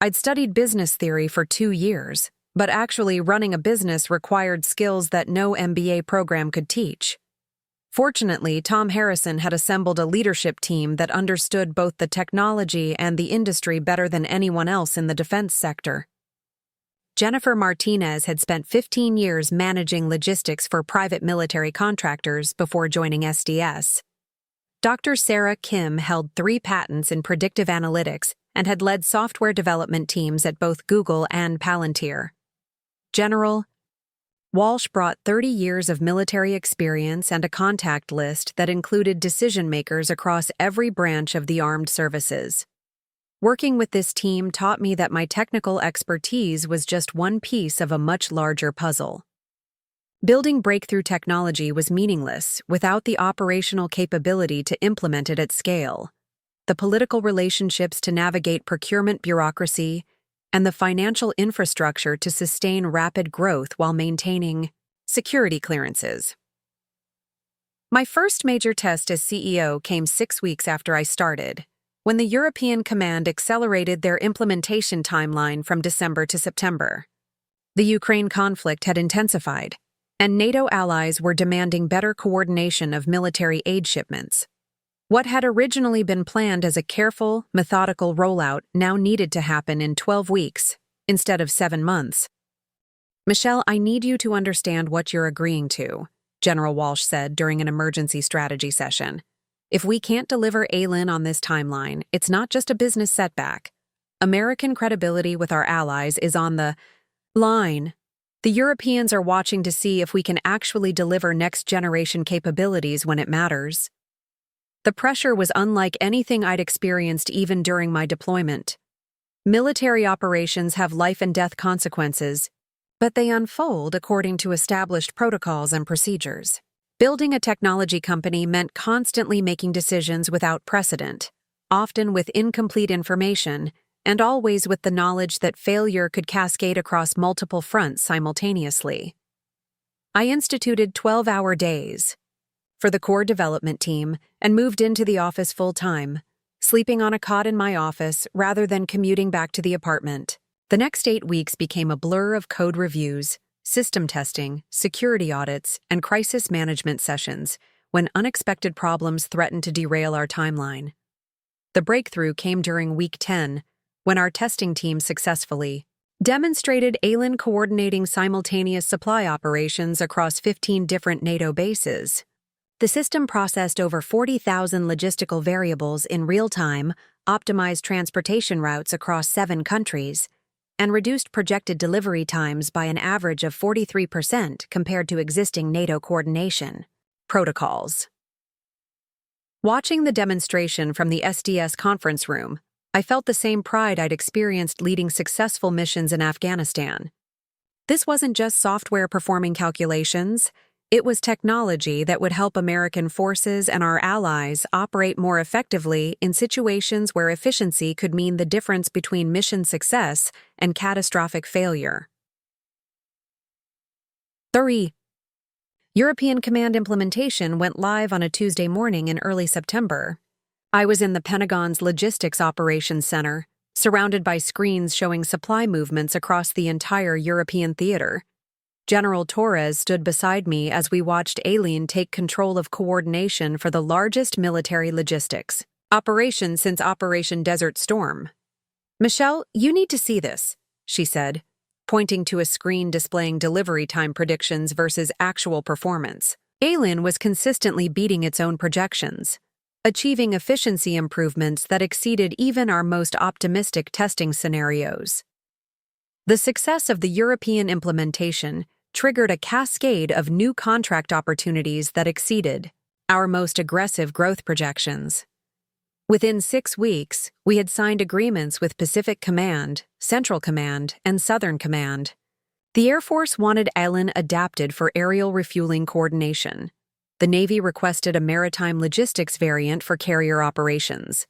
I'd studied business theory for 2 years, but actually running a business required skills that no MBA program could teach. Fortunately, Tom Harrison had assembled a leadership team that understood both the technology and the industry better than anyone else in the defense sector. Jennifer Martinez had spent 15 years managing logistics for private military contractors before joining SDS. Dr. Sarah Kim held 3 patents in predictive analytics and had led software development teams at both Google and Palantir. General Walsh brought 30 years of military experience and a contact list that included decision-makers across every branch of the armed services. Working with this team taught me that my technical expertise was just one piece of a much larger puzzle. Building breakthrough technology was meaningless without the operational capability to implement it at scale, the political relationships to navigate procurement bureaucracy, and the financial infrastructure to sustain rapid growth while maintaining security clearances. My first major test as CEO came 6 weeks after I started, when the European Command accelerated their implementation timeline from December to September. The Ukraine conflict had intensified, and NATO allies were demanding better coordination of military aid shipments. What had originally been planned as a careful, methodical rollout now needed to happen in 12 weeks, instead of 7 months. Michelle, I need you to understand what you're agreeing to. General Walsh said during an emergency strategy session. If we can't deliver ALIN on this timeline, it's not just a business setback. American credibility with our allies is on the line. The Europeans are watching to see if we can actually deliver next-generation capabilities when it matters. The pressure was unlike anything I'd experienced even during my deployment. Military operations have life-and-death consequences, but they unfold according to established protocols and procedures. Building a technology company meant constantly making decisions without precedent, often with incomplete information, and always with the knowledge that failure could cascade across multiple fronts simultaneously. I instituted 12-hour days for the core development team and moved into the office full-time, sleeping on a cot in my office rather than commuting back to the apartment. The next 8 weeks became a blur of code reviews, system testing, security audits, and crisis management sessions when unexpected problems threatened to derail our timeline. The breakthrough came during week 10, when our testing team successfully demonstrated ALIN coordinating simultaneous supply operations across 15 different NATO bases. The system processed over 40,000 logistical variables in real time, optimized transportation routes across 7 countries, and reduced projected delivery times by an average of 43% compared to existing NATO coordination protocols. Watching the demonstration from the SDS conference room, I felt the same pride I'd experienced leading successful missions in Afghanistan. This wasn't just software performing calculations, it was technology that would help American forces and our allies operate more effectively in situations where efficiency could mean the difference between mission success and catastrophic failure. 3. European Command implementation went live on a Tuesday morning in early September. I was in the Pentagon's Logistics Operations Center, surrounded by screens showing supply movements across the entire European theater. General Torres stood beside me as we watched ALIN take control of coordination for the largest military logistics operation since Operation Desert Storm. "Michelle, you need to see this," she said, pointing to a screen displaying delivery time predictions versus actual performance. ALIN was consistently beating its own projections, achieving efficiency improvements that exceeded even our most optimistic testing scenarios. The success of the European implementation triggered a cascade of new contract opportunities that exceeded our most aggressive growth projections. Within 6 weeks, we had signed agreements with Pacific Command, Central Command, and Southern Command. The Air Force wanted ALIN adapted for aerial refueling coordination. The Navy requested a maritime logistics variant for carrier operations.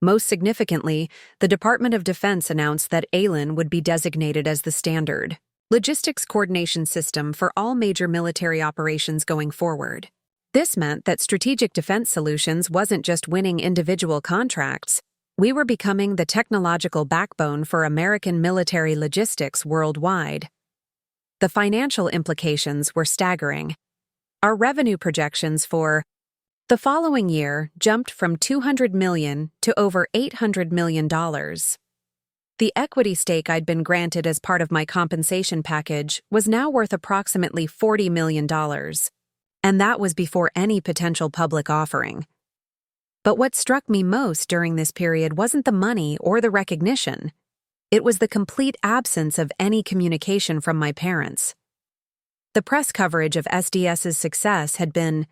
Most significantly, the Department of Defense announced that ALIN would be designated as the standard logistics coordination system for all major military operations going forward. This meant that Strategic Defense Solutions wasn't just winning individual contracts, we were becoming the technological backbone for American military logistics worldwide. The financial implications were staggering. Our revenue projections for the following year jumped from $200 million to over $800 million. The equity stake I'd been granted as part of my compensation package was now worth approximately $40 million, and that was before any potential public offering. But what struck me most during this period wasn't the money or the recognition. It was the complete absence of any communication from my parents. The press coverage of SDS's success had been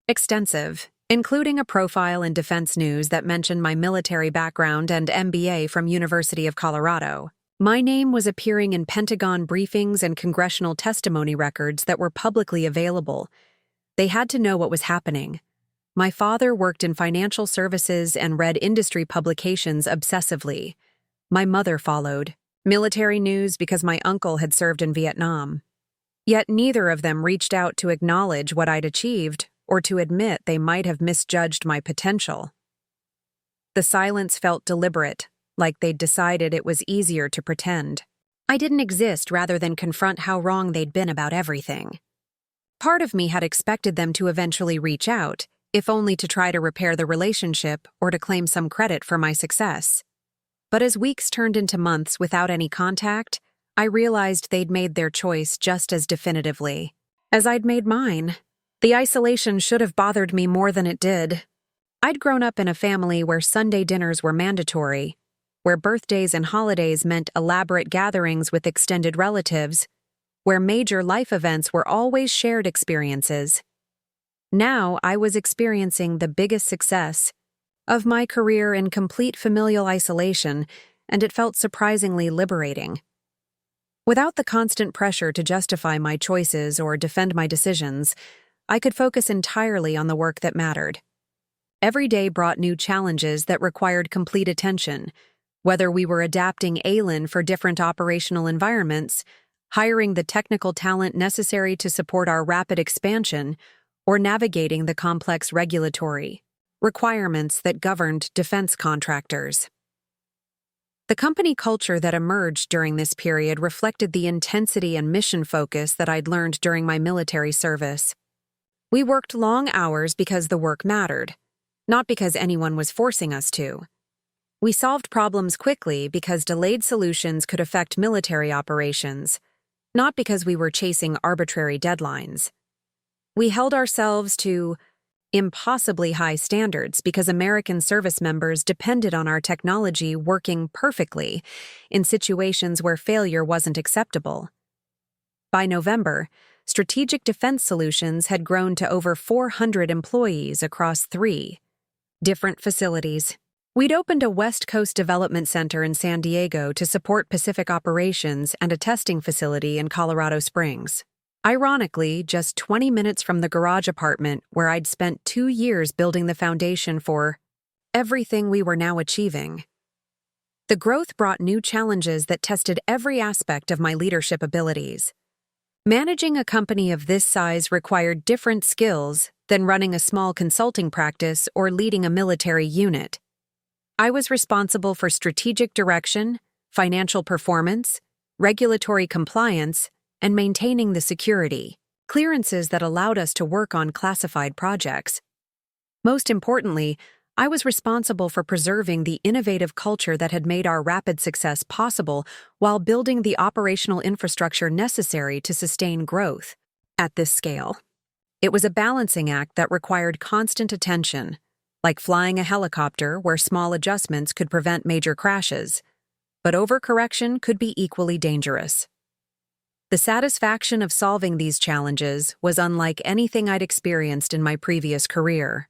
extensive, including a profile in Defense News that mentioned my military background and MBA from University of Colorado. My name was appearing in Pentagon briefings and congressional testimony records that were publicly available. They had to know what was happening. My father worked in financial services and read industry publications obsessively. My mother followed military news because my uncle had served in Vietnam. Yet neither of them reached out to acknowledge what I'd achieved or to admit they might have misjudged my potential. The silence felt deliberate, like they'd decided it was easier to pretend. I didn't exist rather than confront how wrong they'd been about everything. Part of me had expected them to eventually reach out, if only to try to repair the relationship or to claim some credit for my success. But as weeks turned into months without any contact, I realized they'd made their choice just as definitively as I'd made mine. The isolation should have bothered me more than it did. I'd grown up in a family where Sunday dinners were mandatory, where birthdays and holidays meant elaborate gatherings with extended relatives, where major life events were always shared experiences. Now I was experiencing the biggest success of my career in complete familial isolation, and it felt surprisingly liberating. Without the constant pressure to justify my choices or defend my decisions, I could focus entirely on the work that mattered. Every day brought new challenges that required complete attention, whether we were adapting ALIN for different operational environments, hiring the technical talent necessary to support our rapid expansion, or navigating the complex regulatory requirements that governed defense contractors. The company culture that emerged during this period reflected the intensity and mission focus that I'd learned during my military service. We worked long hours because the work mattered, not because anyone was forcing us to. We solved problems quickly because delayed solutions could affect military operations, not because we were chasing arbitrary deadlines. We held ourselves to impossibly high standards because American service members depended on our technology working perfectly in situations where failure wasn't acceptable. By November, Strategic Defense Solutions had grown to over 400 employees across 3 different facilities. We'd opened a West Coast Development Center in San Diego to support Pacific operations and a testing facility in Colorado Springs. Ironically, just 20 minutes from the garage apartment where I'd spent 2 years building the foundation for everything we were now achieving. The growth brought new challenges that tested every aspect of my leadership abilities. Managing a company of this size required different skills than running a small consulting practice or leading a military unit. I was responsible for strategic direction, financial performance, regulatory compliance, and maintaining the security clearances that allowed us to work on classified projects. Most importantly, I was responsible for preserving the innovative culture that had made our rapid success possible while building the operational infrastructure necessary to sustain growth at this scale. It was a balancing act that required constant attention, like flying a helicopter where small adjustments could prevent major crashes, but overcorrection could be equally dangerous. The satisfaction of solving these challenges was unlike anything I'd experienced in my previous career.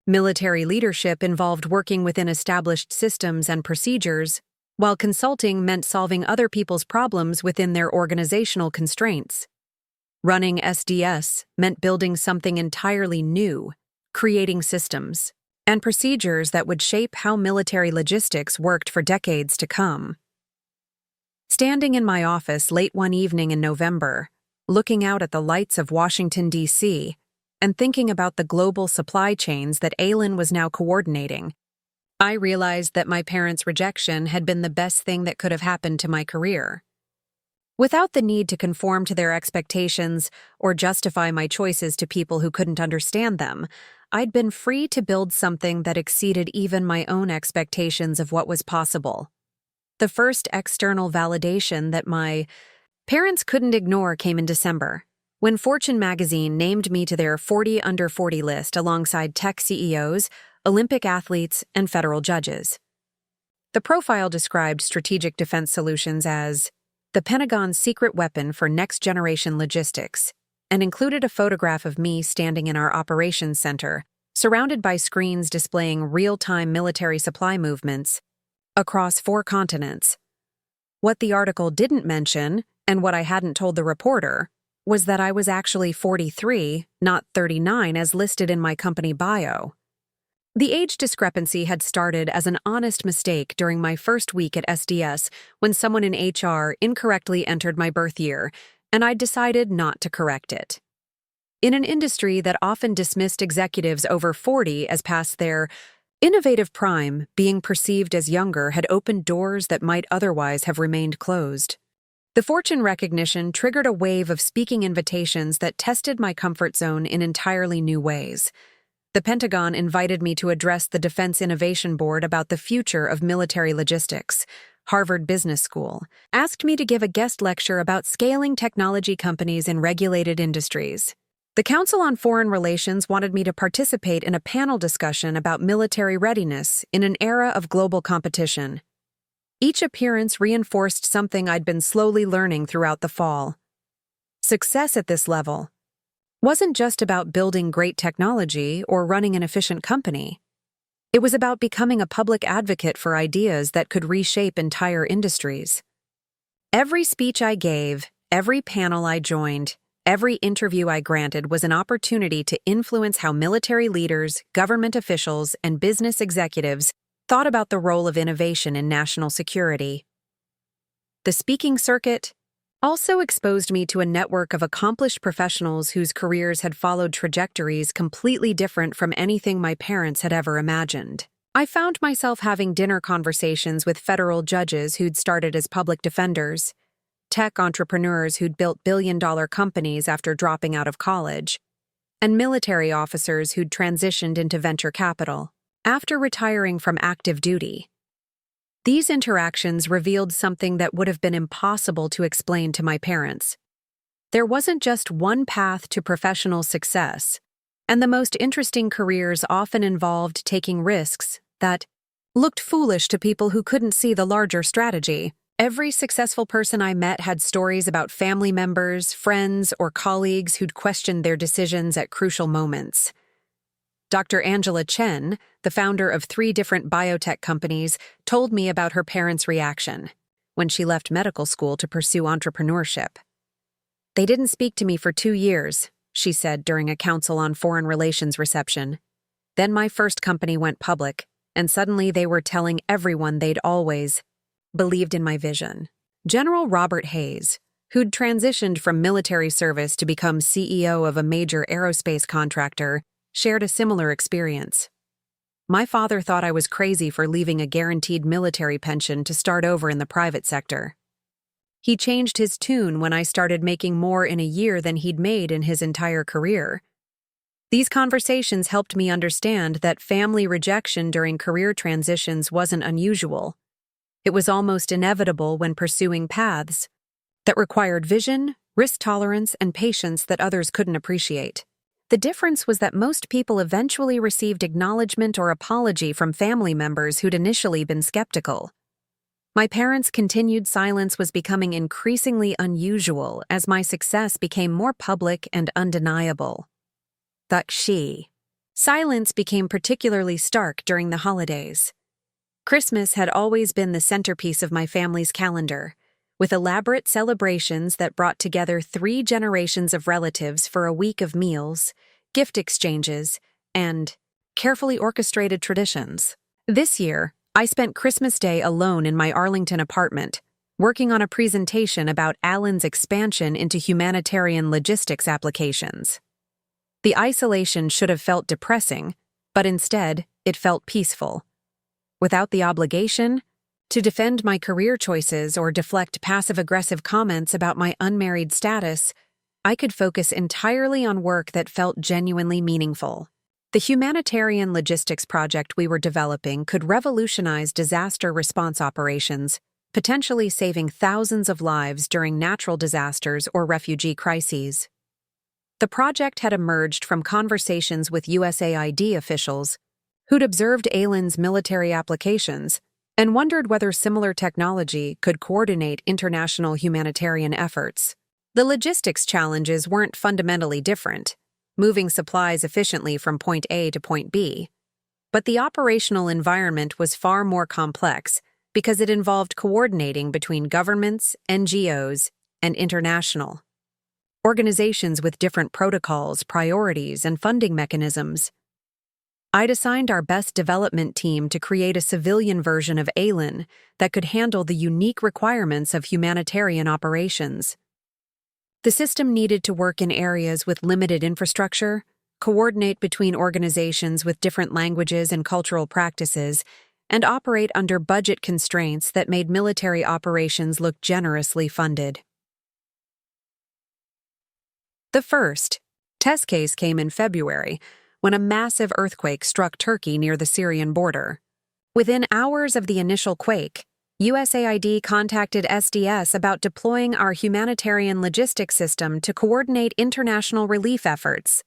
Military leadership involved working within established systems and procedures, while consulting meant solving other people's problems within their organizational constraints. Running SDS meant building something entirely new, creating systems and procedures that would shape how military logistics worked for decades to come. Standing in my office late one evening in November, looking out at the lights of Washington, D.C., and thinking about the global supply chains that ALIN was now coordinating, I realized that my parents' rejection had been the best thing that could have happened to my career. Without the need to conform to their expectations or justify my choices to people who couldn't understand them, I'd been free to build something that exceeded even my own expectations of what was possible. The first external validation that my parents couldn't ignore came in December, when Fortune magazine named me to their 40 Under 40 list alongside tech CEOs, Olympic athletes, and federal judges. The profile described Strategic Defense Solutions as the Pentagon's secret weapon for next-generation logistics, and included a photograph of me standing in our operations center, surrounded by screens displaying real-time military supply movements across 4 continents. What the article didn't mention, and what I hadn't told the reporter, was that I was actually 43, not 39 as listed in my company bio. The age discrepancy had started as an honest mistake during my first week at SDS when someone in HR incorrectly entered my birth year, and I decided not to correct it. In an industry that often dismissed executives over 40 as past their innovative prime, being perceived as younger had opened doors that might otherwise have remained closed. The Fortune recognition triggered a wave of speaking invitations that tested my comfort zone in entirely new ways. The Pentagon invited me to address the Defense Innovation Board about the future of military logistics. Harvard Business School asked me to give a guest lecture about scaling technology companies in regulated industries. The Council on Foreign Relations wanted me to participate in a panel discussion about military readiness in an era of global competition. Each appearance reinforced something I'd been slowly learning throughout the fall. Success at this level wasn't just about building great technology or running an efficient company. It was about becoming a public advocate for ideas that could reshape entire industries. Every speech I gave, every panel I joined, every interview I granted was an opportunity to influence how military leaders, government officials, and business executives thought about the role of innovation in national security. The speaking circuit also exposed me to a network of accomplished professionals whose careers had followed trajectories completely different from anything my parents had ever imagined. I found myself having dinner conversations with federal judges who'd started as public defenders, tech entrepreneurs who'd built billion-dollar companies after dropping out of college, and military officers who'd transitioned into venture capital after retiring from active duty. These interactions revealed something that would have been impossible to explain to my parents. There wasn't just one path to professional success, and the most interesting careers often involved taking risks that looked foolish to people who couldn't see the larger strategy. Every successful person I met had stories about family members, friends, or colleagues who'd questioned their decisions at crucial moments. Dr. Angela Chen, the founder of 3 different biotech companies, told me about her parents' reaction when she left medical school to pursue entrepreneurship. "They didn't speak to me for 2 years," she said during a Council on Foreign Relations reception. "Then my first company went public, and suddenly they were telling everyone they'd always believed in my vision." General Robert Hayes, who'd transitioned from military service to become CEO of a major aerospace contractor, shared a similar experience. "My father thought I was crazy for leaving a guaranteed military pension to start over in the private sector. He changed his tune when I started making more in a year than he'd made in his entire career." These conversations helped me understand that family rejection during career transitions wasn't unusual. It was almost inevitable when pursuing paths that required vision, risk tolerance, and patience that others couldn't appreciate. The difference was that most people eventually received acknowledgement or apology from family members who'd initially been skeptical. My parents' continued silence was becoming increasingly unusual as my success became more public and undeniable. Silence became particularly stark during the holidays. Christmas had always been the centerpiece of my family's calendar, with elaborate celebrations that brought together 3 generations of relatives for a week of meals, gift exchanges, and carefully orchestrated traditions. This year, I spent Christmas Day alone in my Arlington apartment, working on a presentation about Allen's expansion into humanitarian logistics applications. The isolation should have felt depressing, but instead, it felt peaceful. Without the obligation to defend my career choices or deflect passive-aggressive comments about my unmarried status, I could focus entirely on work that felt genuinely meaningful. The humanitarian logistics project we were developing could revolutionize disaster response operations, potentially saving thousands of lives during natural disasters or refugee crises. The project had emerged from conversations with USAID officials who'd observed Allen's military applications and wondered whether similar technology could coordinate international humanitarian efforts. The logistics challenges weren't fundamentally different, moving supplies efficiently from point A to point B, but the operational environment was far more complex because it involved coordinating between governments, NGOs, and international organizations with different protocols, priorities, and funding mechanisms. I'd assigned our best development team to create a civilian version of Allen that could handle the unique requirements of humanitarian operations. The system needed to work in areas with limited infrastructure, coordinate between organizations with different languages and cultural practices, and operate under budget constraints that made military operations look generously funded. The first test case came in February, when a massive earthquake struck Turkey near the Syrian border. Within hours of the initial quake, USAID contacted SDS about deploying our humanitarian logistics system to coordinate international relief efforts.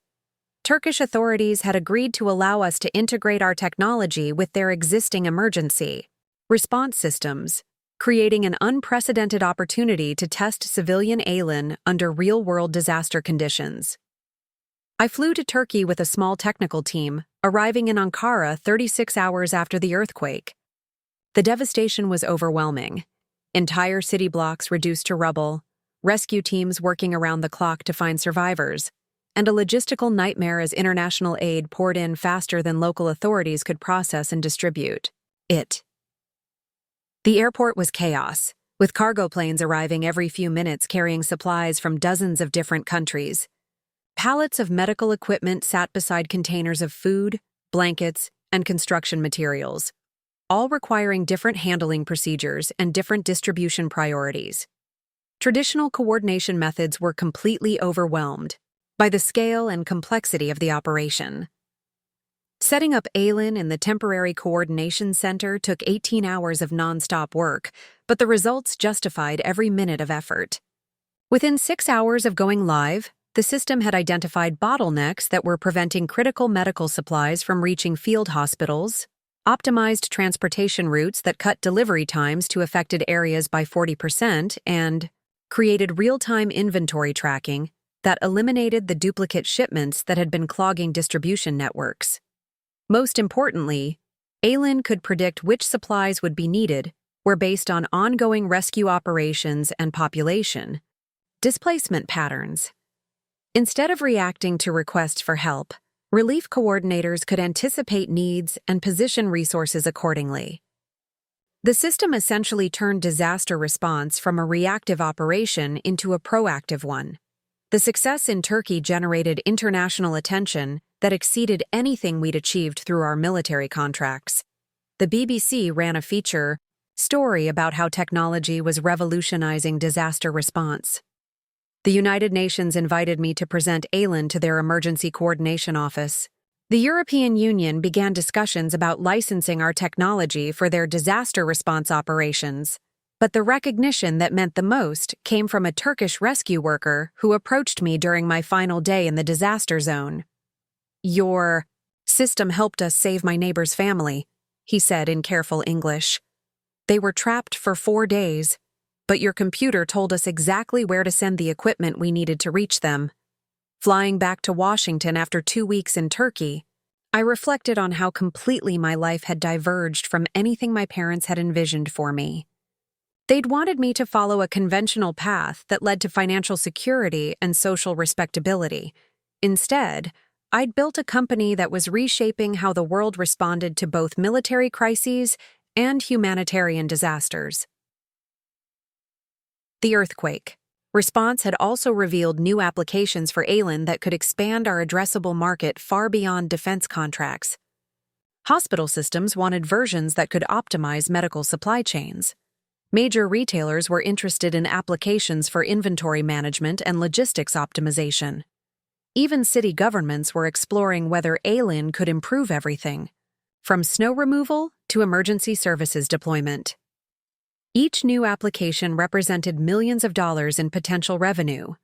Turkish authorities had agreed to allow us to integrate our technology with their existing emergency response systems, creating an unprecedented opportunity to test civilian ALAN under real-world disaster conditions. I flew to Turkey with a small technical team, arriving in Ankara 36 hours after the earthquake. The devastation was overwhelming. Entire city blocks reduced to rubble, rescue teams working around the clock to find survivors, and a logistical nightmare as international aid poured in faster than local authorities could process and distribute it. The airport was chaos, with cargo planes arriving every few minutes carrying supplies from dozens of different countries. Pallets of medical equipment sat beside containers of food, blankets, and construction materials, all requiring different handling procedures and different distribution priorities. Traditional coordination methods were completely overwhelmed by the scale and complexity of the operation. Setting up ALAN in the Temporary Coordination Center took 18 hours of nonstop work, but the results justified every minute of effort. Within 6 hours of going live, the system had identified bottlenecks that were preventing critical medical supplies from reaching field hospitals, optimized transportation routes that cut delivery times to affected areas by 40%, and created real-time inventory tracking that eliminated the duplicate shipments that had been clogging distribution networks. Most importantly, ALAN could predict which supplies would be needed were based on ongoing rescue operations and population displacement patterns. Instead of reacting to requests for help, relief coordinators could anticipate needs and position resources accordingly. The system essentially turned disaster response from a reactive operation into a proactive one. The success in Turkey generated international attention that exceeded anything we'd achieved through our military contracts. The BBC ran a feature story about how technology was revolutionizing disaster response. The United Nations invited me to present ALAN to their Emergency Coordination Office. The European Union began discussions about licensing our technology for their disaster response operations. But the recognition that meant the most came from a Turkish rescue worker who approached me during my final day in the disaster zone. "Your system helped us save my neighbor's family," he said in careful English. "They were trapped for 4 days, but your computer told us exactly where to send the equipment we needed to reach them." Flying back to Washington after 2 weeks in Turkey, I reflected on how completely my life had diverged from anything my parents had envisioned for me. They'd wanted me to follow a conventional path that led to financial security and social respectability. Instead, I'd built a company that was reshaping how the world responded to both military crises and humanitarian disasters. The earthquake response had also revealed new applications for ALAN that could expand our addressable market far beyond defense contracts. Hospital systems wanted versions that could optimize medical supply chains. Major retailers were interested in applications for inventory management and logistics optimization. Even city governments were exploring whether ALAN could improve everything, from snow removal to emergency services deployment. Each new application represented millions of dollars in potential revenue.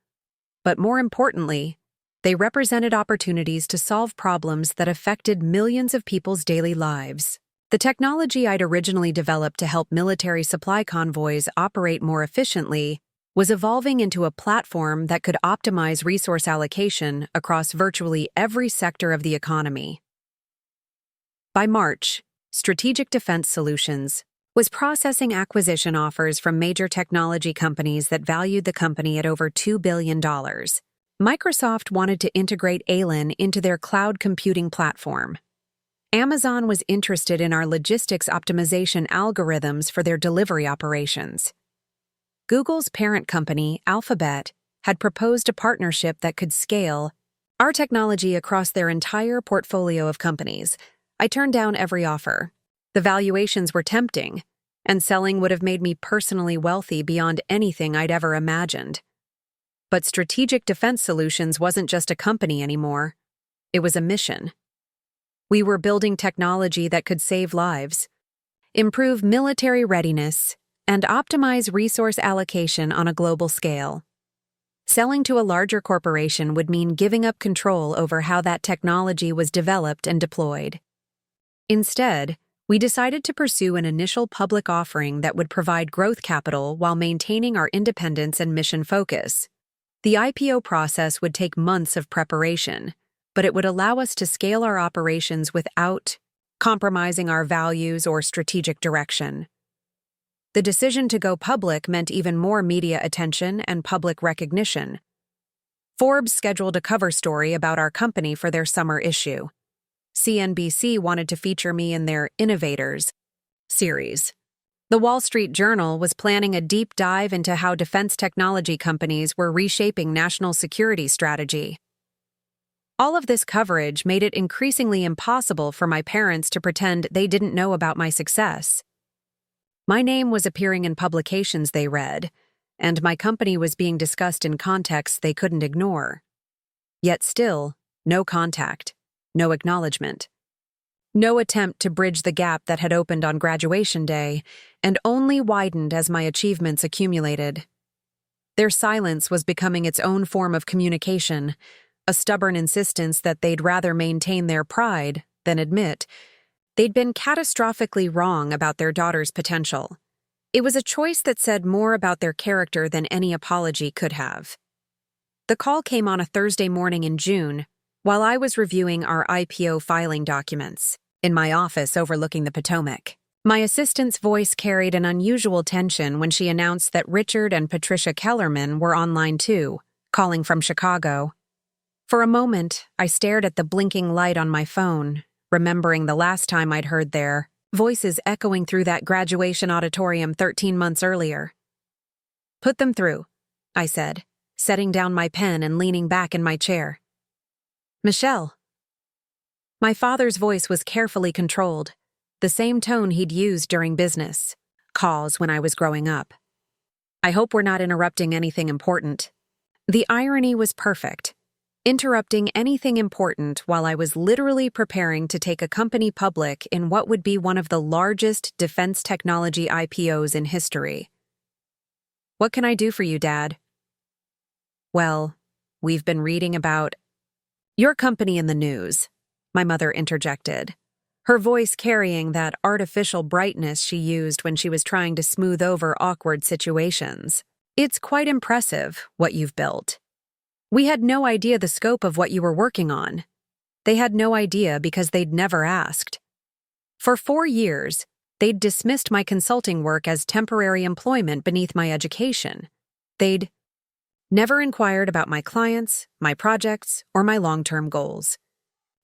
But more importantly, they represented opportunities to solve problems that affected millions of people's daily lives. The technology I'd originally developed to help military supply convoys operate more efficiently was evolving into a platform that could optimize resource allocation across virtually every sector of the economy. By March, Strategic Defense Solutions was processing acquisition offers from major technology companies that valued the company at over $2 billion. Microsoft wanted to integrate ALAN into their cloud computing platform. Amazon was interested in our logistics optimization algorithms for their delivery operations. Google's parent company, Alphabet, had proposed a partnership that could scale our technology across their entire portfolio of companies. I turned down every offer. The valuations were tempting, and selling would have made me personally wealthy beyond anything I'd ever imagined. But Strategic Defense Solutions wasn't just a company anymore. It was a mission. We were building technology that could save lives, improve military readiness, and optimize resource allocation on a global scale. Selling to a larger corporation would mean giving up control over how that technology was developed and deployed. Instead, we decided to pursue an initial public offering that would provide growth capital while maintaining our independence and mission focus. The IPO process would take months of preparation, but it would allow us to scale our operations without compromising our values or strategic direction. The decision to go public meant even more media attention and public recognition. Forbes scheduled a cover story about our company for their summer issue. CNBC wanted to feature me in their Innovators series. The Wall Street Journal was planning a deep dive into how defense technology companies were reshaping national security strategy. All of this coverage made it increasingly impossible for my parents to pretend they didn't know about my success. My name was appearing in publications they read, and my company was being discussed in contexts they couldn't ignore. Yet still, no contact, no acknowledgement. No attempt to bridge the gap that had opened on graduation day and only widened as my achievements accumulated. Their silence was becoming its own form of communication, a stubborn insistence that they'd rather maintain their pride than admit they'd been catastrophically wrong about their daughter's potential. It was a choice that said more about their character than any apology could have. The call came on a Thursday morning in June, while I was reviewing our IPO filing documents in my office overlooking the Potomac. My assistant's voice carried an unusual tension when she announced that Richard and Patricia Kellerman were online too, calling from Chicago. For a moment, I stared at the blinking light on my phone, remembering the last time I'd heard their voices echoing through that graduation auditorium 13 months earlier. "Put them through," I said, setting down my pen and leaning back in my chair. "Michelle." My father's voice was carefully controlled, the same tone he'd used during business calls when I was growing up. "I hope we're not interrupting anything important." The irony was perfect. Interrupting anything important while I was literally preparing to take a company public in what would be one of the largest defense technology IPOs in history. "What can I do for you, Dad?" "Well, we've been reading about your company in the news," my mother interjected, her voice carrying that artificial brightness she used when she was trying to smooth over awkward situations. "It's quite impressive, what you've built. We had no idea the scope of what you were working on." They had no idea because they'd never asked. For 4 years, they'd dismissed my consulting work as temporary employment beneath my education. They'd never inquired about my clients, my projects, or my long-term goals.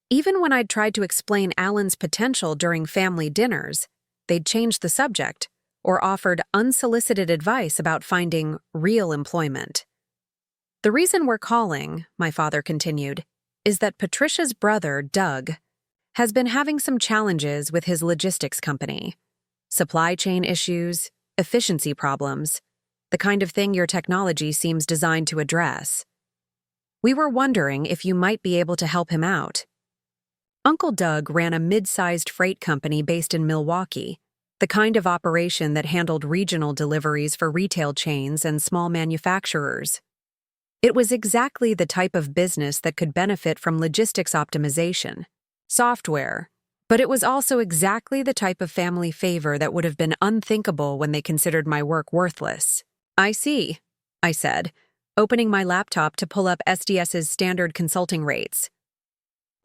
Even when I'd tried to explain Alan's potential during family dinners, they'd changed the subject or offered unsolicited advice about finding real employment. "The reason we're calling," my father continued, "is that Patricia's brother, Doug, has been having some challenges with his logistics company. Supply chain issues, efficiency problems, the kind of thing your technology seems designed to address. We were wondering if you might be able to help him out." Uncle Doug ran a mid-sized freight company based in Milwaukee, the kind of operation that handled regional deliveries for retail chains and small manufacturers. It was exactly the type of business that could benefit from logistics optimization, software, but it was also exactly the type of family favor that would have been unthinkable when they considered my work worthless. "I see," I said, opening my laptop to pull up SDS's standard consulting rates.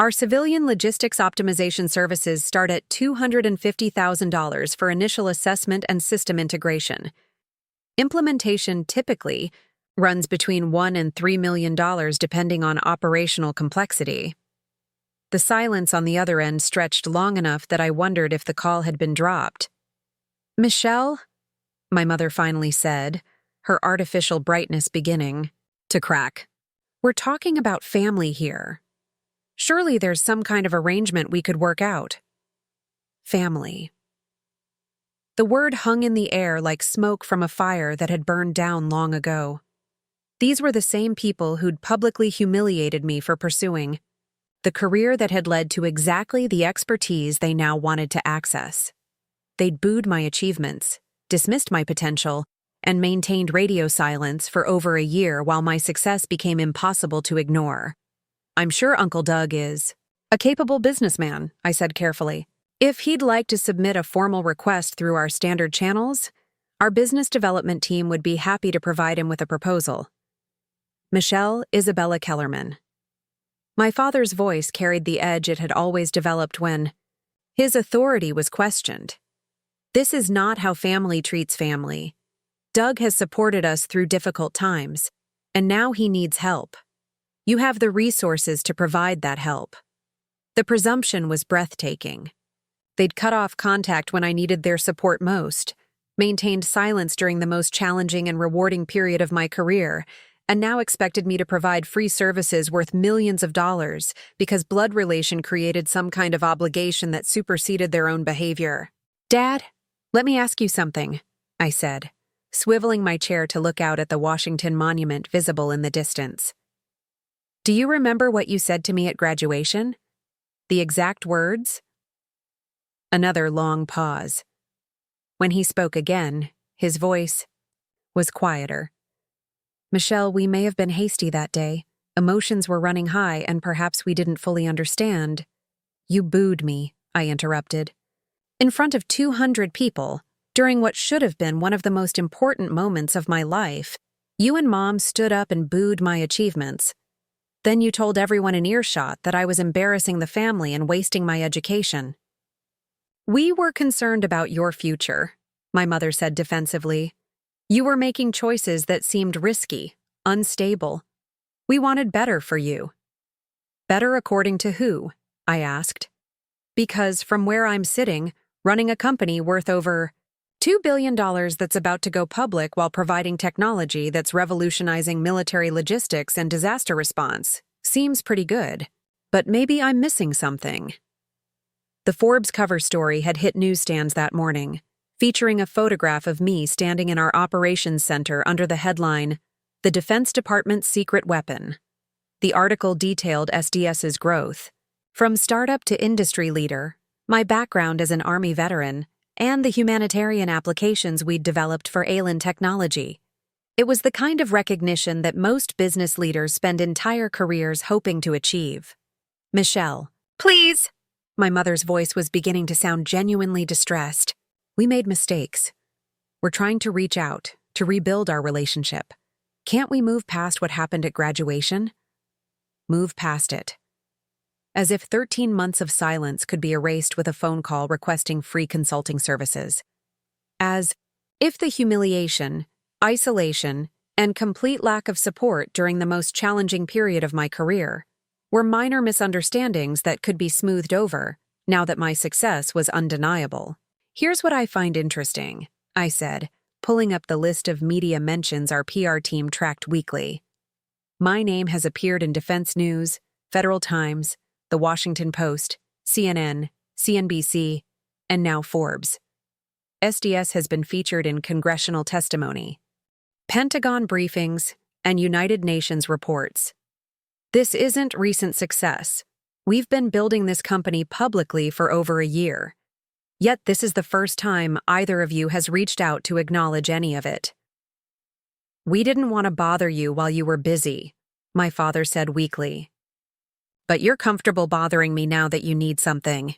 "Our civilian logistics optimization services start at $250,000 for initial assessment and system integration. Implementation typically runs between $1 and $3 million depending on operational complexity." The silence on the other end stretched long enough that I wondered if the call had been dropped. "Michelle," my mother finally said, her artificial brightness beginning to crack, "we're talking about family here. Surely there's some kind of arrangement we could work out." Family. The word hung in the air like smoke from a fire that had burned down long ago. These were the same people who'd publicly humiliated me for pursuing the career that had led to exactly the expertise they now wanted to access. They'd booed my achievements, dismissed my potential, and maintained radio silence for over a year while my success became impossible to ignore. I'm sure Uncle Doug is a capable businessman, I said carefully. If he'd like to submit a formal request through our standard channels, our business development team would be happy to provide him with a proposal. Michelle Isabella Kellerman. My father's voice carried the edge it had always developed when his authority was questioned. This is not how family treats family. Doug has supported us through difficult times, and now he needs help. You have the resources to provide that help. The presumption was breathtaking. They'd cut off contact when I needed their support most, maintained silence during the most challenging and rewarding period of my career, and now expected me to provide free services worth millions of dollars because blood relation created some kind of obligation that superseded their own behavior. Dad, let me ask you something, I said, swiveling my chair to look out at the Washington Monument visible in the distance. Do you remember what you said to me at graduation? The exact words? Another long pause. When he spoke again, his voice was quieter. Michelle, we may have been hasty that day. Emotions were running high, and perhaps we didn't fully understand. You booed me, I interrupted. In front of 200 people, during what should have been one of the most important moments of my life, you and Mom stood up and booed my achievements. Then you told everyone in earshot that I was embarrassing the family and wasting my education. We were concerned about your future, my mother said defensively. You were making choices that seemed risky, unstable. We wanted better for you. Better according to who? I asked. Because from where I'm sitting, running a company worth over $2 billion that's about to go public while providing technology that's revolutionizing military logistics and disaster response seems pretty good. But maybe I'm missing something. The Forbes cover story had hit newsstands that morning, featuring a photograph of me standing in our operations center under the headline, The Defense Department's Secret Weapon. The article detailed SDS's growth. From startup to industry leader, my background as an Army veteran, and the humanitarian applications we'd developed for alien technology. It was the kind of recognition that most business leaders spend entire careers hoping to achieve. Michelle, please. My mother's voice was beginning to sound genuinely distressed. We made mistakes. We're trying to reach out, to rebuild our relationship. Can't we move past what happened at graduation? Move past it. As if 13 months of silence could be erased with a phone call requesting free consulting services. As if the humiliation, isolation, and complete lack of support during the most challenging period of my career were minor misunderstandings that could be smoothed over now that my success was undeniable. Here's what I find interesting, I said, pulling up the list of media mentions our PR team tracked weekly. My name has appeared in Defense News, Federal Times, The Washington Post, CNN, CNBC, and now Forbes. SDS has been featured in congressional testimony, Pentagon briefings, and United Nations reports. This isn't recent success. We've been building this company publicly for over a year. Yet this is the first time either of you has reached out to acknowledge any of it. We didn't want to bother you while you were busy, my father said weakly. But you're comfortable bothering me now that you need something.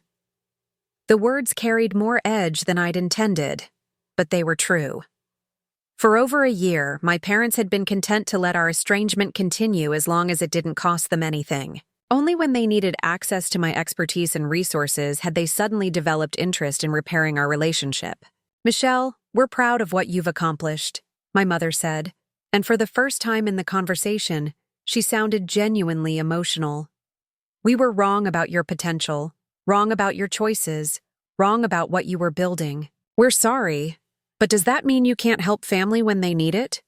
The words carried more edge than I'd intended, but they were true. For over a year, my parents had been content to let our estrangement continue as long as it didn't cost them anything. Only when they needed access to my expertise and resources had they suddenly developed interest in repairing our relationship. Michelle, we're proud of what you've accomplished, my mother said, and for the first time in the conversation, she sounded genuinely emotional. We were wrong about your potential, wrong about your choices, wrong about what you were building. We're sorry. But does that mean you can't help family when they need it?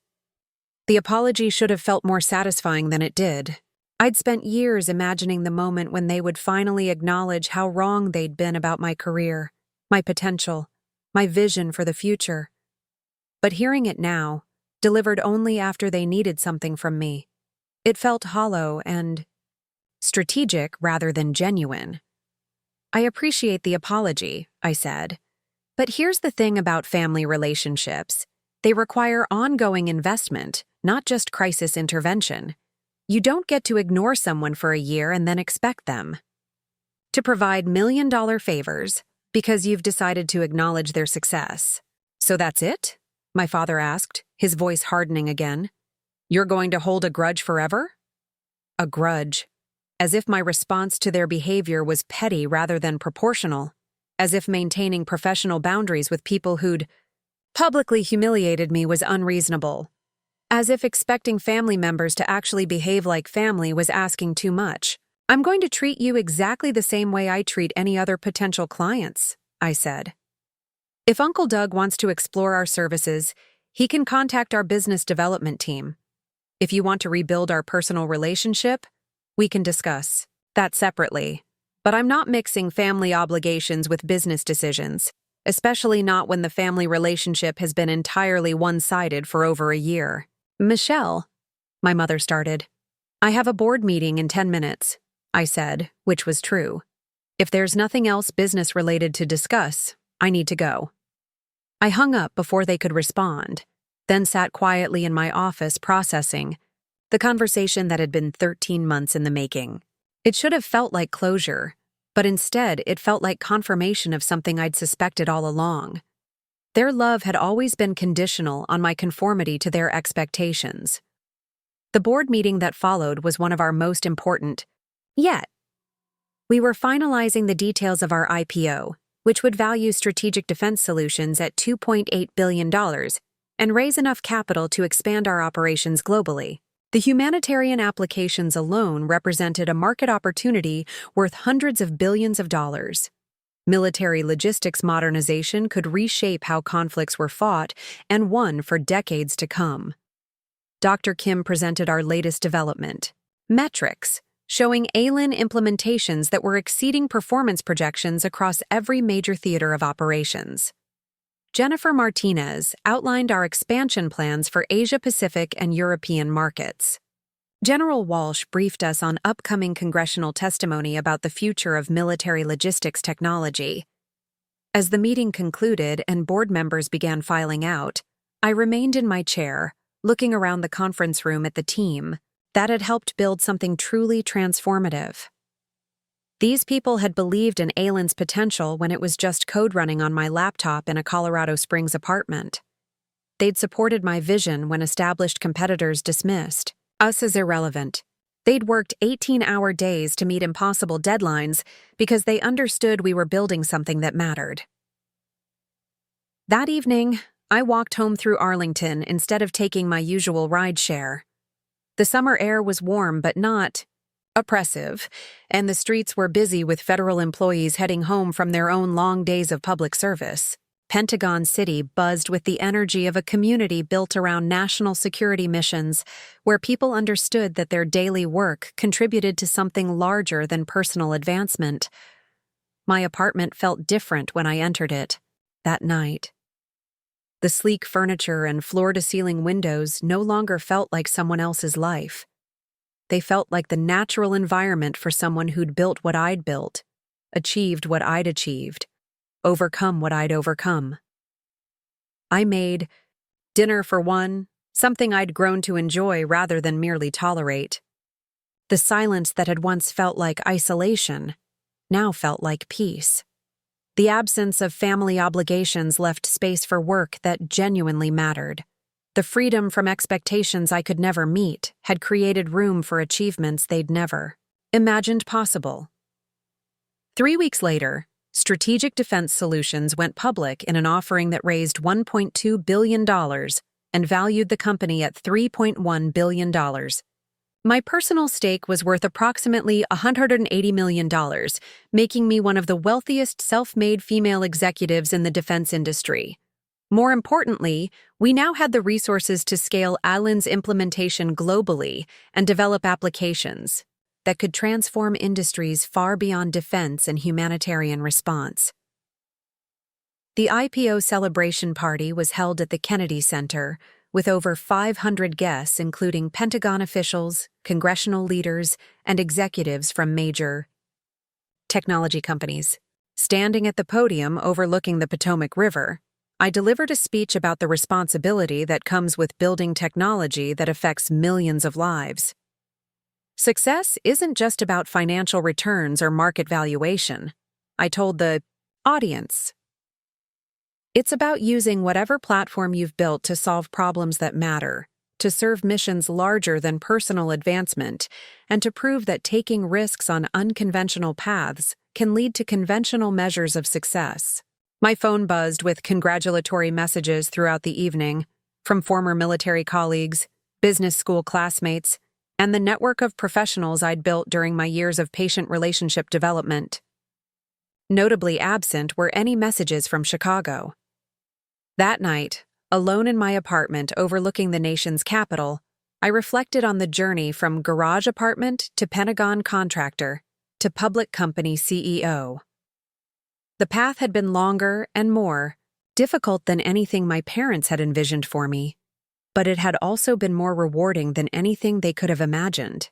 The apology should have felt more satisfying than it did. I'd spent years imagining the moment when they would finally acknowledge how wrong they'd been about my career, my potential, my vision for the future. But hearing it now, delivered only after they needed something from me, it felt hollow and strategic rather than genuine. I appreciate the apology, I said. But here's the thing about family relationships. They require ongoing investment, not just crisis intervention. You don't get to ignore someone for a year and then expect them to provide million-dollar favors because you've decided to acknowledge their success. So that's it? My father asked, his voice hardening again. You're going to hold a grudge forever? A grudge. As if my response to their behavior was petty rather than proportional. As if maintaining professional boundaries with people who'd publicly humiliated me was unreasonable. As if expecting family members to actually behave like family was asking too much. I'm going to treat you exactly the same way I treat any other potential clients, I said. If Uncle Doug wants to explore our services, he can contact our business development team. If you want to rebuild our personal relationship, we can discuss that separately. But I'm not mixing family obligations with business decisions, especially not when the family relationship has been entirely one-sided for over a year. Michelle, my mother started. I have a board meeting in 10 minutes, I said, which was true. If there's nothing else business-related to discuss, I need to go. I hung up before they could respond, then sat quietly in my office processing the conversation that had been 13 months in the making. It should have felt like closure, but instead it felt like confirmation of something I'd suspected all along. Their love had always been conditional on my conformity to their expectations. The board meeting that followed was one of our most important yet. We were finalizing the details of our IPO, which would value Strategic Defense Solutions at $2.8 billion and raise enough capital to expand our operations globally. The humanitarian applications alone represented a market opportunity worth hundreds of billions of dollars. Military logistics modernization could reshape how conflicts were fought and won for decades to come. Dr. Kim presented our latest development, metrics, showing ALIN implementations that were exceeding performance projections across every major theater of operations. Jennifer Martinez outlined our expansion plans for Asia-Pacific and European markets. General Walsh briefed us on upcoming congressional testimony about the future of military logistics technology. As the meeting concluded and board members began filing out, I remained in my chair, looking around the conference room at the team that had helped build something truly transformative. These people had believed in ALIN's potential when it was just code running on my laptop in a Colorado Springs apartment. They'd supported my vision when established competitors dismissed us as irrelevant. They'd worked 18-hour days to meet impossible deadlines because they understood we were building something that mattered. That evening, I walked home through Arlington instead of taking my usual rideshare. The summer air was warm but not oppressive, and the streets were busy with federal employees heading home from their own long days of public service. Pentagon City buzzed with the energy of a community built around national security missions, where people understood that their daily work contributed to something larger than personal advancement. My apartment felt different when I entered it, that night. The sleek furniture and floor-to-ceiling windows no longer felt like someone else's life. They felt like the natural environment for someone who'd built what I'd built, achieved what I'd achieved, overcome what I'd overcome. I made dinner for one, something I'd grown to enjoy rather than merely tolerate. The silence that had once felt like isolation now felt like peace. The absence of family obligations left space for work that genuinely mattered. The freedom from expectations I could never meet had created room for achievements they'd never imagined possible. 3 weeks later, Strategic Defense Solutions went public in an offering that raised $1.2 billion and valued the company at $3.1 billion. My personal stake was worth approximately $180 million, making me one of the wealthiest self-made female executives in the defense industry. More importantly, we now had the resources to scale ALIN's implementation globally and develop applications that could transform industries far beyond defense and humanitarian response. The IPO celebration party was held at the Kennedy Center, with over 500 guests including Pentagon officials, congressional leaders, and executives from major technology companies. Standing at the podium overlooking the Potomac River, I delivered a speech about the responsibility that comes with building technology that affects millions of lives. Success isn't just about financial returns or market valuation, I told the audience. It's about using whatever platform you've built to solve problems that matter, to serve missions larger than personal advancement, and to prove that taking risks on unconventional paths can lead to conventional measures of success. My phone buzzed with congratulatory messages throughout the evening from former military colleagues, business school classmates, and the network of professionals I'd built during my years of patient relationship development. Notably absent were any messages from Chicago. That night, alone in my apartment overlooking the nation's capital, I reflected on the journey from garage apartment to Pentagon contractor to public company CEO. The path had been longer and more difficult than anything my parents had envisioned for me, but it had also been more rewarding than anything they could have imagined.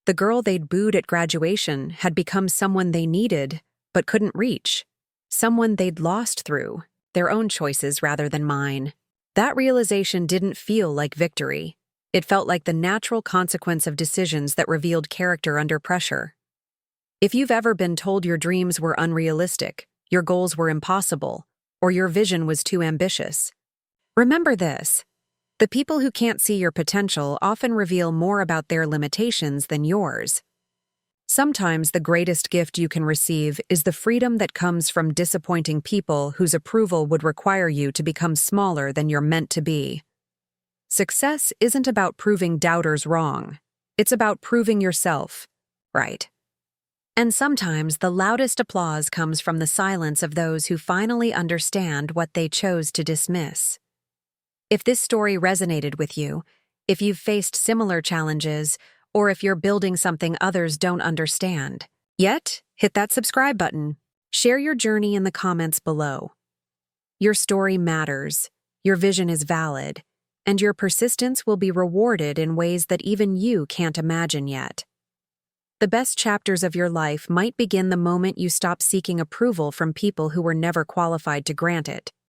The girl they'd booed at graduation had become someone they needed but couldn't reach, someone they'd lost through their own choices rather than mine. That realization didn't feel like victory. It felt like the natural consequence of decisions that revealed character under pressure. If you've ever been told your dreams were unrealistic, your goals were impossible, or your vision was too ambitious, remember this. The people who can't see your potential often reveal more about their limitations than yours. Sometimes the greatest gift you can receive is the freedom that comes from disappointing people whose approval would require you to become smaller than you're meant to be. Success isn't about proving doubters wrong. It's about proving yourself right. And sometimes the loudest applause comes from the silence of those who finally understand what they chose to dismiss. If this story resonated with you, if you've faced similar challenges, or if you're building something others don't understand yet, hit that subscribe button. Share your journey in the comments below. Your story matters, your vision is valid, and your persistence will be rewarded in ways that even you can't imagine yet. The best chapters of your life might begin the moment you stop seeking approval from people who were never qualified to grant it.